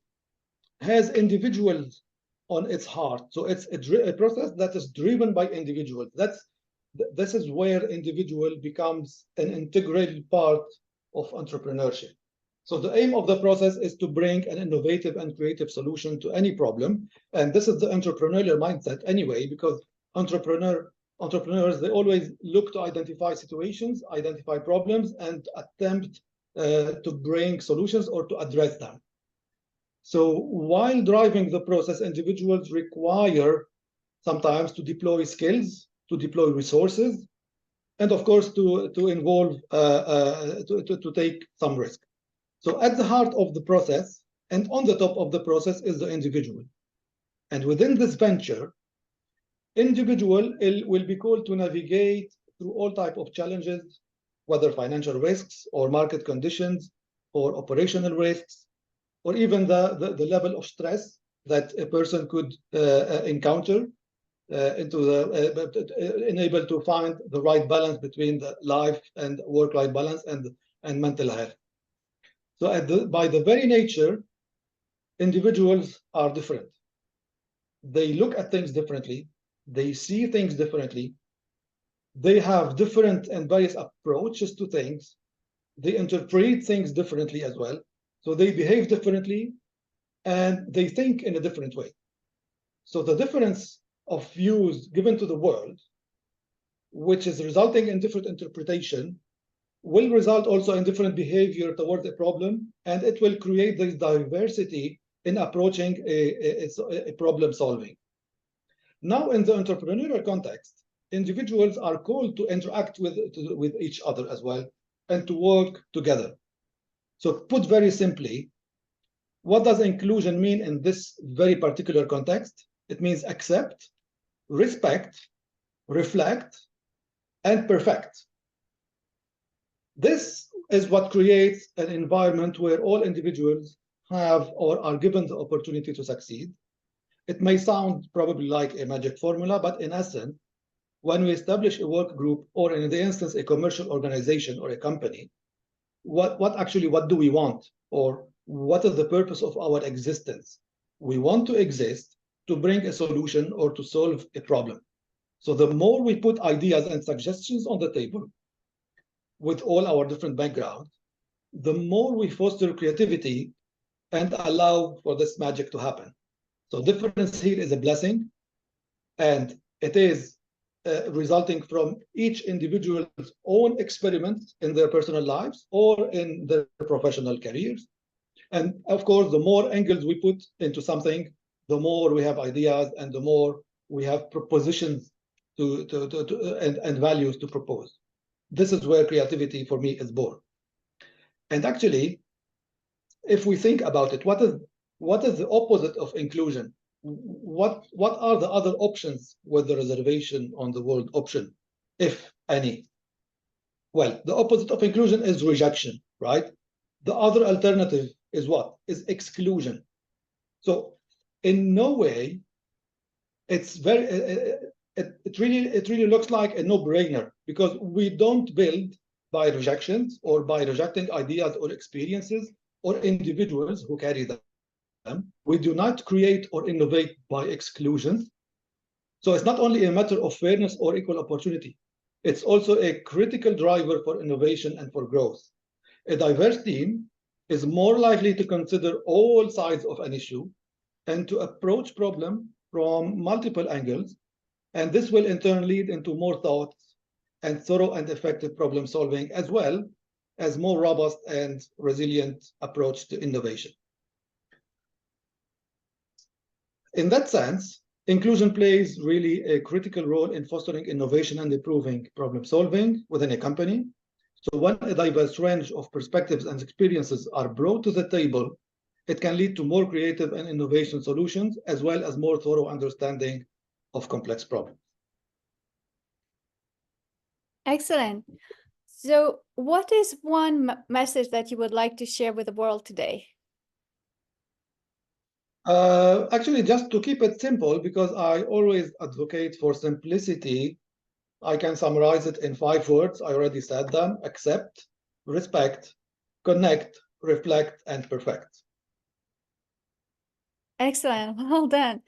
Speaker 12: has individuals on its heart. So it's a process that is driven by individuals. This is where individual becomes an integral part of entrepreneurship. So the aim of the process is to bring an innovative and creative solution to any problem. And this is the entrepreneurial mindset anyway, because entrepreneurs, they always look to identify situations, identify problems, and attempt to bring solutions or to address them. So while driving the process, individuals require sometimes to deploy skills, to deploy resources, and of course to involve, to take some risk. So at the heart of the process and on the top of the process is the individual. And within this venture, individual will be called to navigate through all types of challenges, whether financial risks or market conditions or operational risks, or even the level of stress that a person could encounter enable to find the right balance between the life and work-life balance and mental health. So by the very nature, individuals are different. They look at things differently. They see things differently. They have different and various approaches to things. They interpret things differently as well. So they behave differently and they think in a different way. So the difference of views given to the world, which is resulting in different interpretation, will result also in different behavior towards a problem, and it will create this diversity in approaching a problem solving. Now, in the entrepreneurial context, individuals are called to interact with each other as well and to work together. So put very simply, what does inclusion mean in this very particular context? It means accept, respect, reflect, and perfect. This is what creates an environment where all individuals have or are given the opportunity to succeed. It may sound probably like a magic formula, but in essence, when we establish a work group, or in the instance, a commercial organization or a company, what do we want? Or what is the purpose of our existence? We want to exist to bring a solution or to solve a problem. So the more we put ideas and suggestions on the table with all our different backgrounds, the more we foster creativity and allow for this magic to happen. So difference here is a blessing, and it is resulting from each individual's own experiments in their personal lives or in their professional careers. And of course, the more angles we put into something, the more we have ideas and the more we have propositions and values to propose. This is where creativity for me is born. And actually, if we think about it, what is the opposite of inclusion? What are the other options with the reservation on the word option, if any? Well, the opposite of inclusion is rejection, right? The other alternative is what? Is exclusion. So in no way, it's very, it really looks like a no-brainer, because we don't build by rejections or by rejecting ideas or experiences or individuals who carry them. We do not create or innovate by exclusion. So it's not only a matter of fairness or equal opportunity, it's also a critical driver for innovation and for growth. A diverse team is more likely to consider all sides of an issue and to approach problem from multiple angles, and this will in turn lead into more thoughts and thorough and effective problem solving, as well as more robust and resilient approach to innovation. In that sense, inclusion plays really a critical role in fostering innovation and improving problem solving within a company. So when a diverse range of perspectives and experiences are brought to the table, it can lead to more creative and innovation solutions, as well as more thorough understanding of complex problems.
Speaker 6: Excellent. So what is one message that you would like to share with the world today?
Speaker 12: Actually, just to keep it simple, because I always advocate for simplicity, I can summarize it in 5 words. I already said them: accept, respect, connect, reflect, and perfect.
Speaker 6: Excellent. Well done.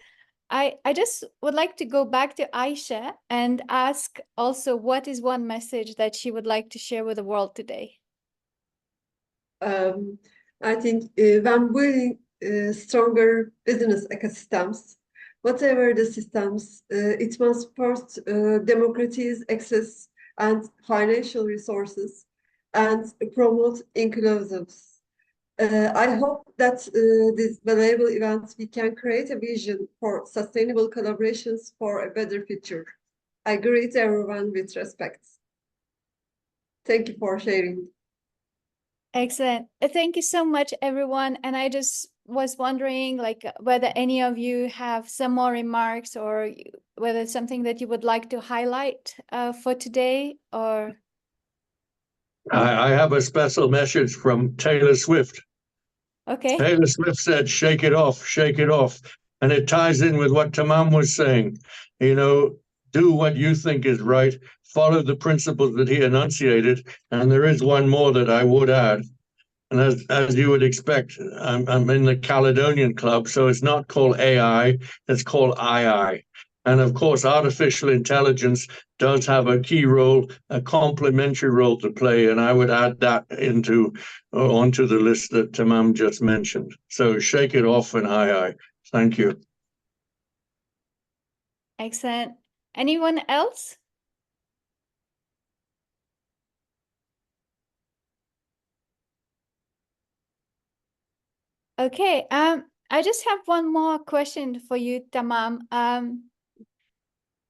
Speaker 6: I just would like to go back to Aisha and ask also, what is one message that she would like to share with the world today?
Speaker 7: I think when building stronger business ecosystems, whatever the systems, it must first democratize access and financial resources and promote inclusiveness. I hope that these valuable events, we can create a vision for sustainable collaborations for a better future. I greet everyone with respect. Thank you for sharing.
Speaker 6: Excellent. Thank you so much, everyone. And I just was wondering, like, whether any of you have some more remarks, or whether it's something that you would like to highlight for today, or...
Speaker 4: I have a special message from Taylor Swift.
Speaker 6: Okay.
Speaker 4: Taylor Swift said, shake it off, shake it off. And it ties in with what Tamam was saying. You know, do what you think is right, follow the principles that he enunciated. And there is one more that I would add. And as you would expect, I'm in the Caledonian Club, so it's not called AI, it's called II. And of course, artificial intelligence does have a key role, a complementary role to play, and I would add that onto the list that Tamam just mentioned. So shake it off and II. Thank you.
Speaker 6: Excellent. Anyone else? Okay, I just have one more question for you, Tamam.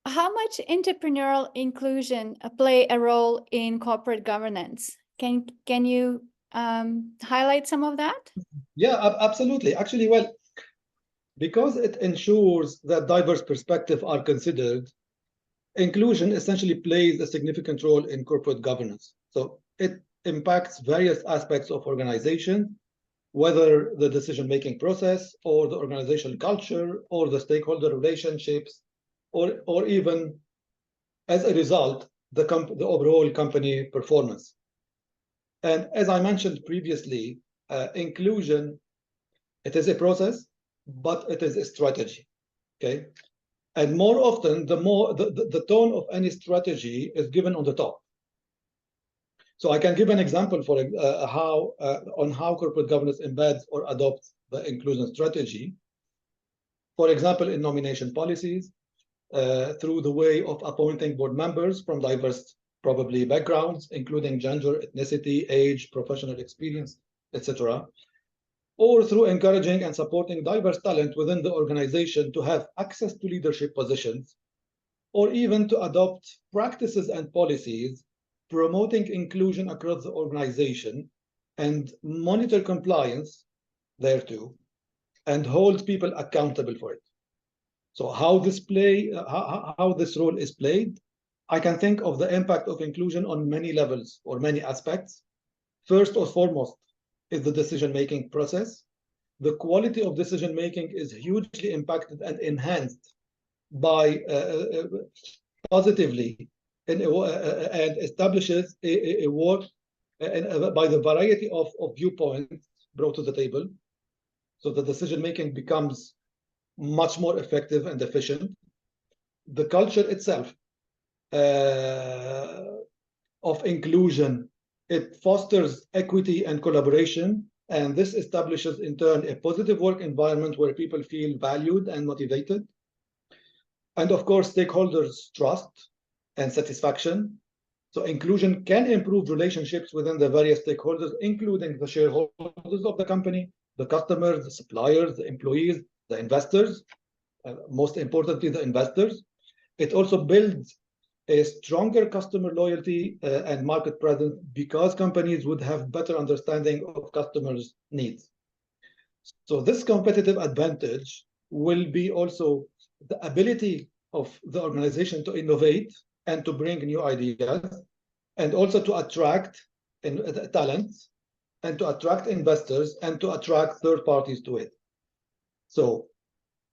Speaker 6: how much entrepreneurial inclusion play a role in corporate governance? Can you highlight some of that?
Speaker 12: Yeah, absolutely. Actually, well, because it ensures that diverse perspectives are considered, inclusion essentially plays a significant role in corporate governance. So it impacts various aspects of organization, whether the decision-making process or the organizational culture or the stakeholder relationships, or even as a result, the overall company performance. And as I mentioned previously, inclusion, it is a process, but it is a strategy, okay? And more often, the tone of any strategy is given on the top. So I can give an example for how corporate governance embeds or adopts the inclusion strategy. For example, in nomination policies, through the way of appointing board members from diverse, probably backgrounds, including gender, ethnicity, age, professional experience, etc., or through encouraging and supporting diverse talent within the organization to have access to leadership positions, or even to adopt practices and policies promoting inclusion across the organization and monitor compliance thereto and hold people accountable for it. So how this role is played, I can think of the impact of inclusion on many levels or many aspects. First or foremost is the decision-making process. The quality of decision-making is hugely impacted and enhanced by positively and establishes a work by the variety of viewpoints brought to the table. So the decision-making becomes much more effective and efficient. The culture itself of inclusion, it fosters equity and collaboration, and this establishes in turn a positive work environment where people feel valued and motivated. And of course, stakeholders' trust and satisfaction. So inclusion can improve relationships within the various stakeholders, including the shareholders of the company, the customers, the suppliers, the employees, the investors, most importantly, the investors. It also builds a stronger customer loyalty and market presence because companies would have better understanding of customers' needs. So this competitive advantage will be also the ability of the organization to innovate and to bring new ideas, and also to attract talents, and to attract investors, and to attract third parties to it. So,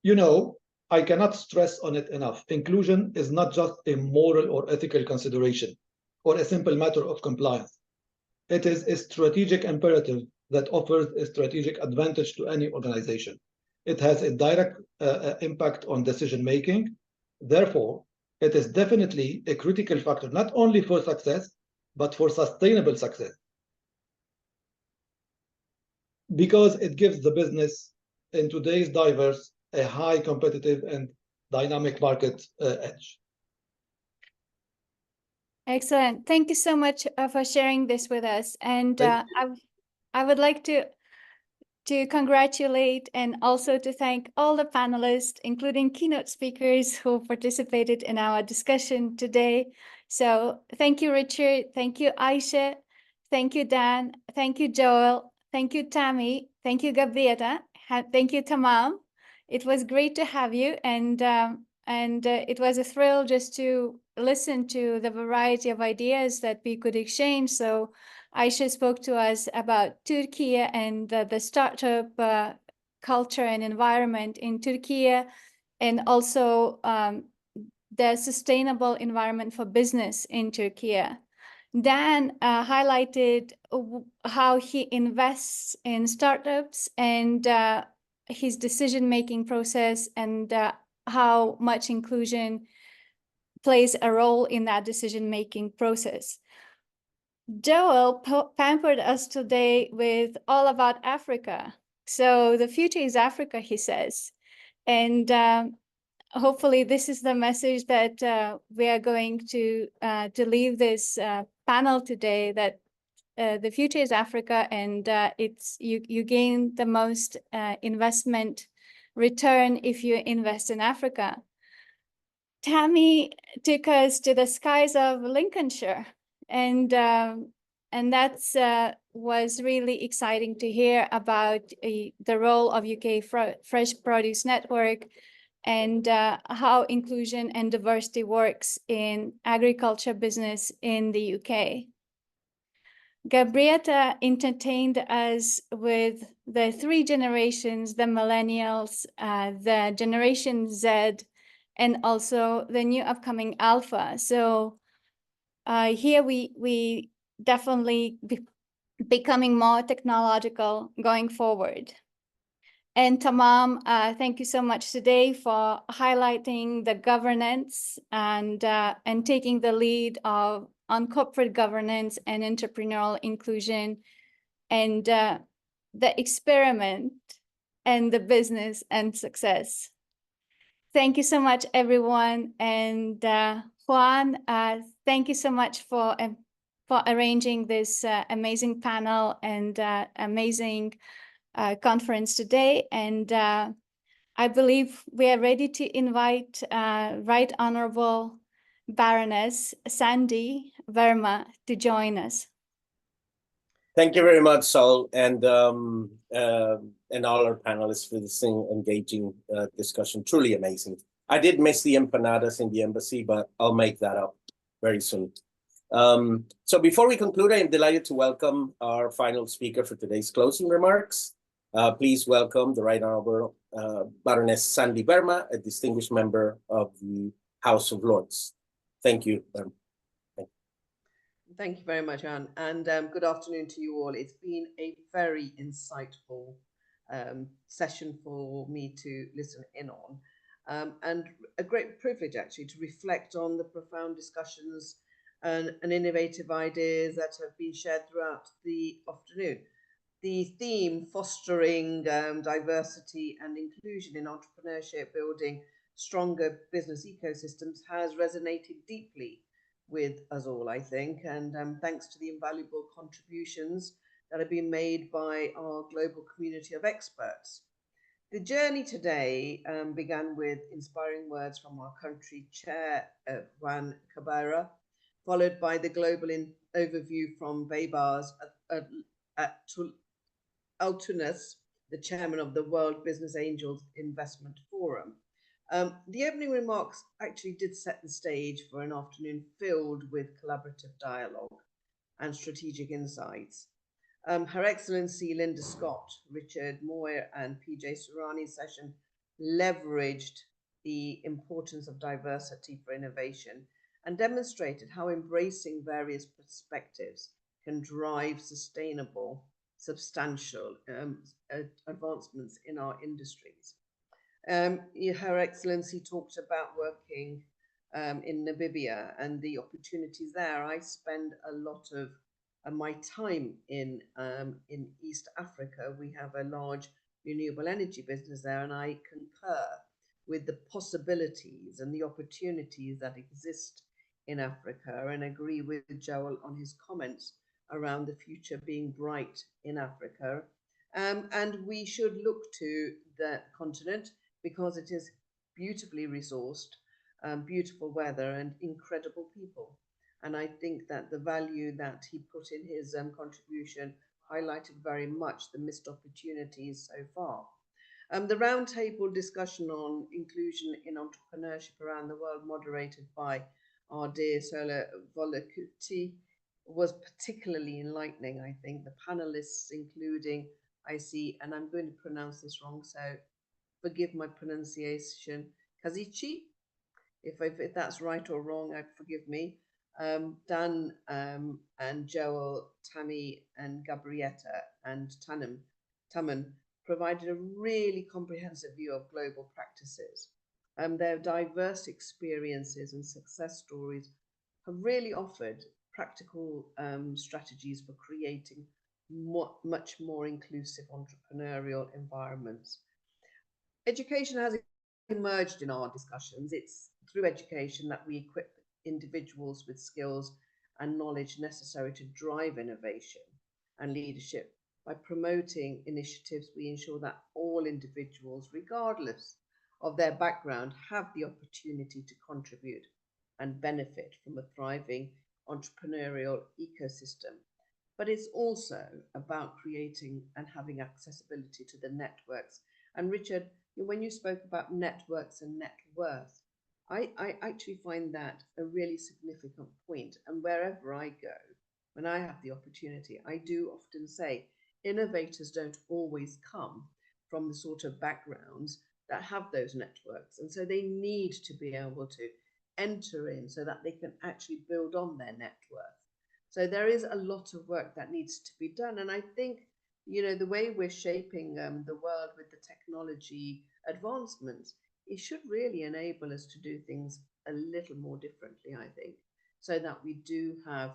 Speaker 12: you know, I cannot stress on it enough. Inclusion is not just a moral or ethical consideration or a simple matter of compliance. It is a strategic imperative that offers a strategic advantage to any organization. It has a direct impact on decision-making. Therefore, it is definitely a critical factor, not only for success, but for sustainable success. Because it gives the business in today's diverse a high competitive and dynamic market edge.
Speaker 6: Excellent. Thank you so much for sharing this with us. And I would like to congratulate and also to thank all the panelists, including keynote speakers who participated in our discussion today. So thank you, Richard. Thank you, Aisha. Thank you, Dan. Thank you, Joel. Thank you, Tammy. Thank you, Gabriela. Thank you, Tamam. It was great to have you, and it was a thrill just to listen to the variety of ideas that we could exchange. So Aisha spoke to us about Turkey and the startup culture and environment in Turkey, and also the sustainable environment for business in Turkey. Dan highlighted how he invests in startups and his decision-making process, and how much inclusion plays a role in that decision-making process. Joel pampered us today with all about Africa. So the future is Africa, he says. And hopefully this is the message that we are going to leave this panel today, that the future is Africa, and you gain the most investment return if you invest in Africa. Tammy took us to the skies of Lincolnshire, and that's was really exciting to hear about the role of UK Fresh Produce Network and how inclusion and diversity works in agriculture business in the UK. Gabrietta entertained us with the three generations, the millennials, the Generation Z, and also the new upcoming Alpha. So here we definitely becoming more technological going forward. And Tamam, thank you so much today for highlighting the governance and taking the lead on corporate governance and entrepreneurial inclusion and the experiment and the business and success. Thank you so much, everyone. And Juan, thank you so much for arranging this amazing panel and amazing conference today. And I believe we are ready to invite Right Honorable Baroness Sandy Verma to join us.
Speaker 1: Thank you very much, Sol, and all our panelists for this engaging discussion. Truly amazing. I did miss the empanadas in the embassy, but I'll make that up very soon. So before we conclude, I am delighted to welcome our final speaker for today's closing remarks. Please welcome the Right Honorable Baroness Sandy Verma, a distinguished member of the House of Lords. Thank you.
Speaker 13: Thank you very much, Anne, and good afternoon to you all. It's been a very insightful session for me to listen in on, and a great privilege actually to reflect on the profound discussions and innovative ideas that have been shared throughout the afternoon. The theme, fostering diversity and inclusion in entrepreneurship, building stronger business ecosystems, has resonated deeply with us all, I think, and thanks to the invaluable contributions that have been made by our global community of experts. The journey today began with inspiring words from our country chair, Juan Cabrera, followed by the global overview from Baybars Altunas, the chairman of the World Business Angels Investment Forum. The opening remarks actually did set the stage for an afternoon filled with collaborative dialogue and strategic insights. Her Excellency Linda Scott, Richard Moyer, and PJ Surani's session leveraged the importance of diversity for innovation and demonstrated how embracing various perspectives can drive sustainable, substantial advancements in our industries. Her Excellency talked about working in Namibia and the opportunities there. I spend a lot of my time in East Africa. We have a large renewable energy business there, and I concur with the possibilities and the opportunities that exist in Africa, and agree with Joel on his comments around the future being bright in Africa. And we should look to the continent because it is beautifully resourced, beautiful weather, and incredible people. And I think that the value that he put in his contribution highlighted very much the missed opportunities so far. The roundtable discussion on inclusion in entrepreneurship around the world, moderated by our dear Sola Volakuti, was particularly enlightening, I think. The panelists, including, I see, and I'm going to pronounce this wrong, so forgive my pronunciation, Kazichi, if that's right or wrong, forgive me. Dan and Joel, Tammy and Gabrietta and Taman provided a really comprehensive view of global practices. Their diverse experiences and success stories have really offered practical strategies for creating much more inclusive entrepreneurial environments. Education has emerged in our discussions. It's through education that we equip individuals with skills and knowledge necessary to drive innovation and leadership. By promoting initiatives, we ensure that all individuals, regardless of their background have the opportunity to contribute and benefit from a thriving entrepreneurial ecosystem. But it's also about creating and having accessibility to the networks. And Richard, when you spoke about networks and net worth, I actually find that a really significant point. And wherever I go, when I have the opportunity, I do often say innovators don't always come from the sort of backgrounds that have those networks. And so they need to be able to enter in so that they can actually build on their net worth. So there is a lot of work that needs to be done. And I think, the way we're shaping the world with the technology advancements, it should really enable us to do things a little more differently, I think, so that we do have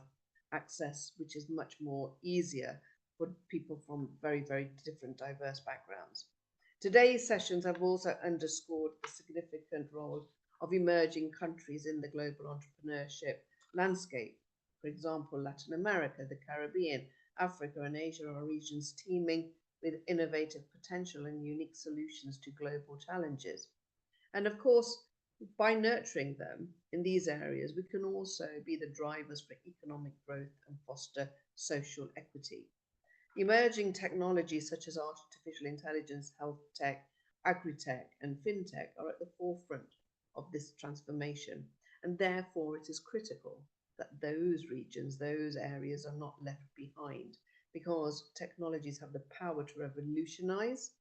Speaker 13: access, which is much more easier for people from very, very different, diverse backgrounds. Today's sessions have also underscored the significant role of emerging countries in the global entrepreneurship landscape. For example, Latin America, the Caribbean, Africa, and Asia are regions teeming with innovative potential and unique solutions to global challenges. And of course, by nurturing them in these areas, we can also be the drivers for economic growth and foster social equity. Emerging technologies such as artificial intelligence, health tech, agri-tech, and fintech are at the forefront of this transformation. And therefore, it is critical that those regions, those areas are not left behind, because technologies have the power to revolutionize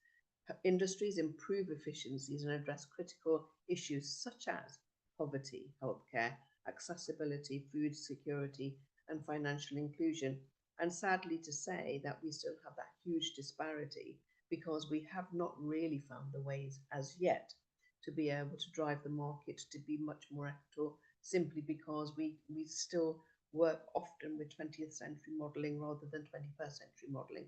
Speaker 13: industries, improve efficiencies, and address critical issues such as poverty, healthcare, accessibility, food security, and financial inclusion. And sadly to say that we still have that huge disparity, because we have not really found the ways as yet to be able to drive the market to be much more equitable, simply because we still work often with 20th century modeling rather than 21st century modeling.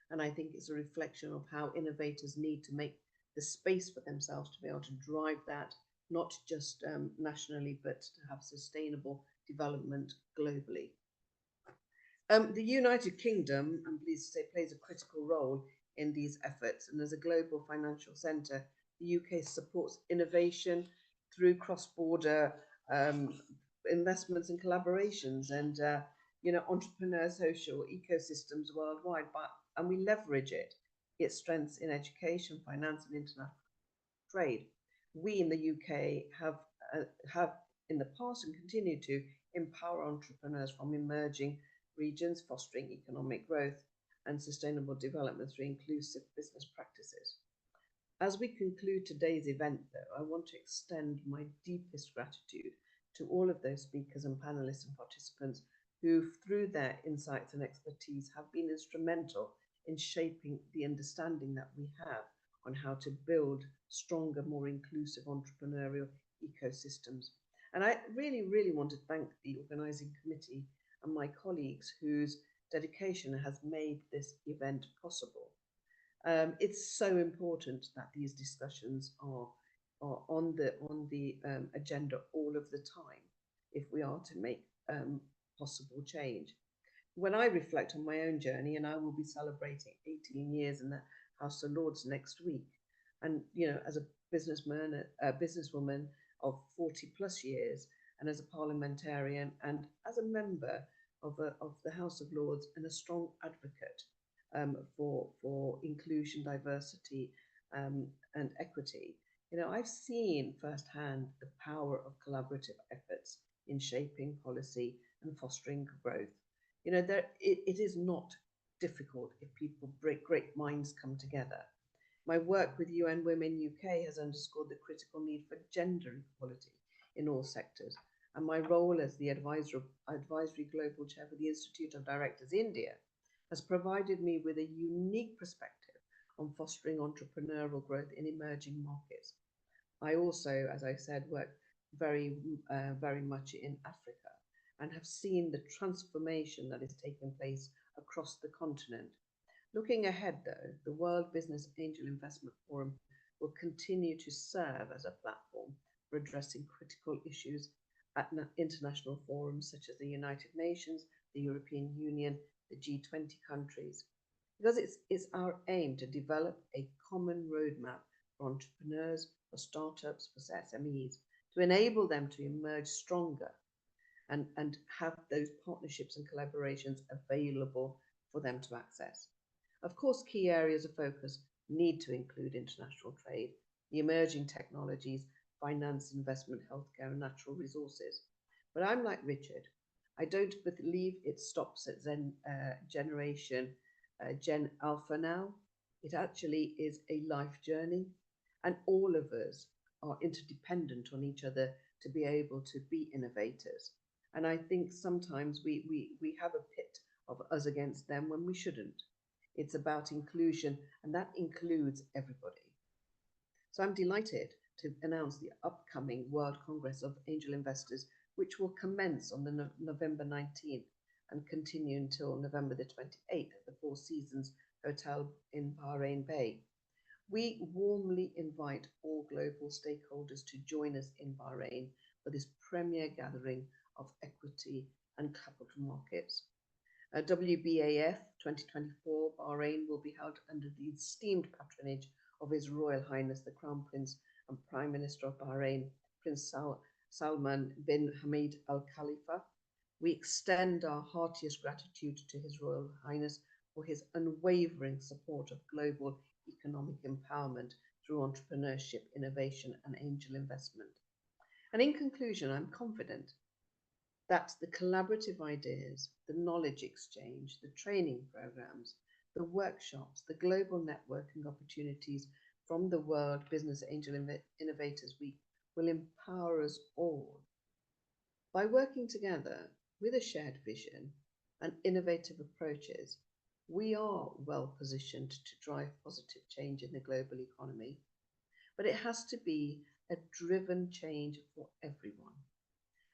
Speaker 13: And I think it's a reflection of how innovators need to make the space for themselves to be able to drive that, not just nationally, but to have sustainable development globally. The United Kingdom, I'm pleased to say, plays a critical role in these efforts. And as a global financial centre, the UK supports innovation through cross-border investments and collaborations and entrepreneur social ecosystems worldwide, and we leverage its strengths in education, finance, and international trade. We in the UK have in the past and continue to empower entrepreneurs from emerging regions, fostering economic growth and sustainable development through inclusive business practices. As we conclude today's event, though, I want to extend my deepest gratitude to all of those speakers and panelists and participants who, through their insights and expertise, have been instrumental in shaping the understanding that we have on how to build stronger, more inclusive entrepreneurial ecosystems. And I really, really want to thank the organising committee and my colleagues whose dedication has made this event possible. It's so important that these discussions are on the agenda all of the time if we are to make possible change. When I reflect on my own journey, and I will be celebrating 18 years in the House of Lords next week, and as a businesswoman of 40 plus years, and as a parliamentarian, and as a member of the House of Lords, and a strong advocate for inclusion, diversity, and equity, I've seen firsthand the power of collaborative efforts in shaping policy and fostering growth. It is not difficult if great minds come together. My work with UN Women UK has underscored the critical need for gender equality in all sectors, and my role as the advisory global chair for the Institute of Directors India has provided me with a unique perspective on fostering entrepreneurial growth in emerging markets. I also, as I said, work very much in Africa and have seen the transformation that is taking place across the continent. Looking ahead, though, the World Business Angel Investment Forum will continue to serve as a platform for addressing critical issues at international forums such as the United Nations, the European Union, the G20 countries, because it's our aim to develop a common roadmap for entrepreneurs, for startups, for SMEs, to enable them to emerge stronger and have those partnerships and collaborations available for them to access. Of course, key areas of focus need to include international trade, the emerging technologies, finance, investment, healthcare, and natural resources. But I'm like Richard. I don't believe it stops at Gen Alpha now. It actually is a life journey, and all of us are interdependent on each other to be able to be innovators. And I think sometimes we have a pit of us against them when we shouldn't. It's about inclusion, and that includes everybody. So I'm delighted to announce the upcoming World Congress of Angel Investors, which will commence on the November 19th and continue until November the 28th at the Four Seasons Hotel in Bahrain Bay. We warmly invite all global stakeholders to join us in Bahrain for this premier gathering of equity and capital markets. WBAF 2024 Bahrain will be held under the esteemed patronage of His Royal Highness the Crown Prince and Prime Minister of Bahrain, Prince Salman bin Hamad Al Khalifa. We extend our heartiest gratitude to His Royal Highness for his unwavering support of global economic empowerment through entrepreneurship, innovation, and angel investment. And in conclusion, I'm confident that the collaborative ideas, the knowledge exchange, the training programs, the workshops, the global networking opportunities from the World Business Angel Innovators Week will empower us all. By working together with a shared vision and innovative approaches, we are well positioned to drive positive change in the global economy, but it has to be a driven change for everyone.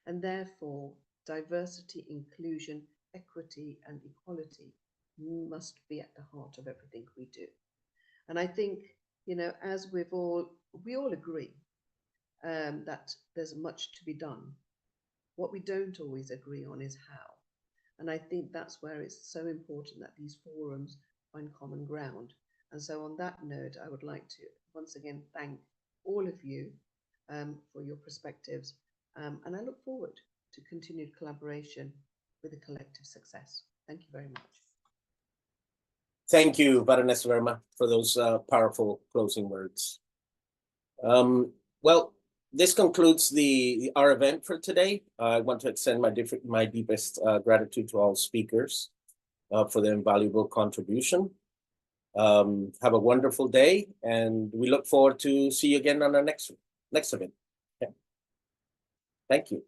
Speaker 13: And therefore, diversity, inclusion, equity, and equality must be at the heart of everything we do. And I think, as we all agree that there's much to be done. What we don't always agree on is how. And I think that's where it's so important that these forums find common ground. And so on that note, I would like to once again thank all of you for your perspectives. And I look forward to continued collaboration with a collective success. Thank you very much.
Speaker 1: Thank you, Baroness Verma, for those powerful closing words. Well, this concludes our event for today. I want to extend my deepest gratitude to all speakers for their invaluable contribution. Have a wonderful day, and we look forward to see you again on our next event. Okay. Thank you.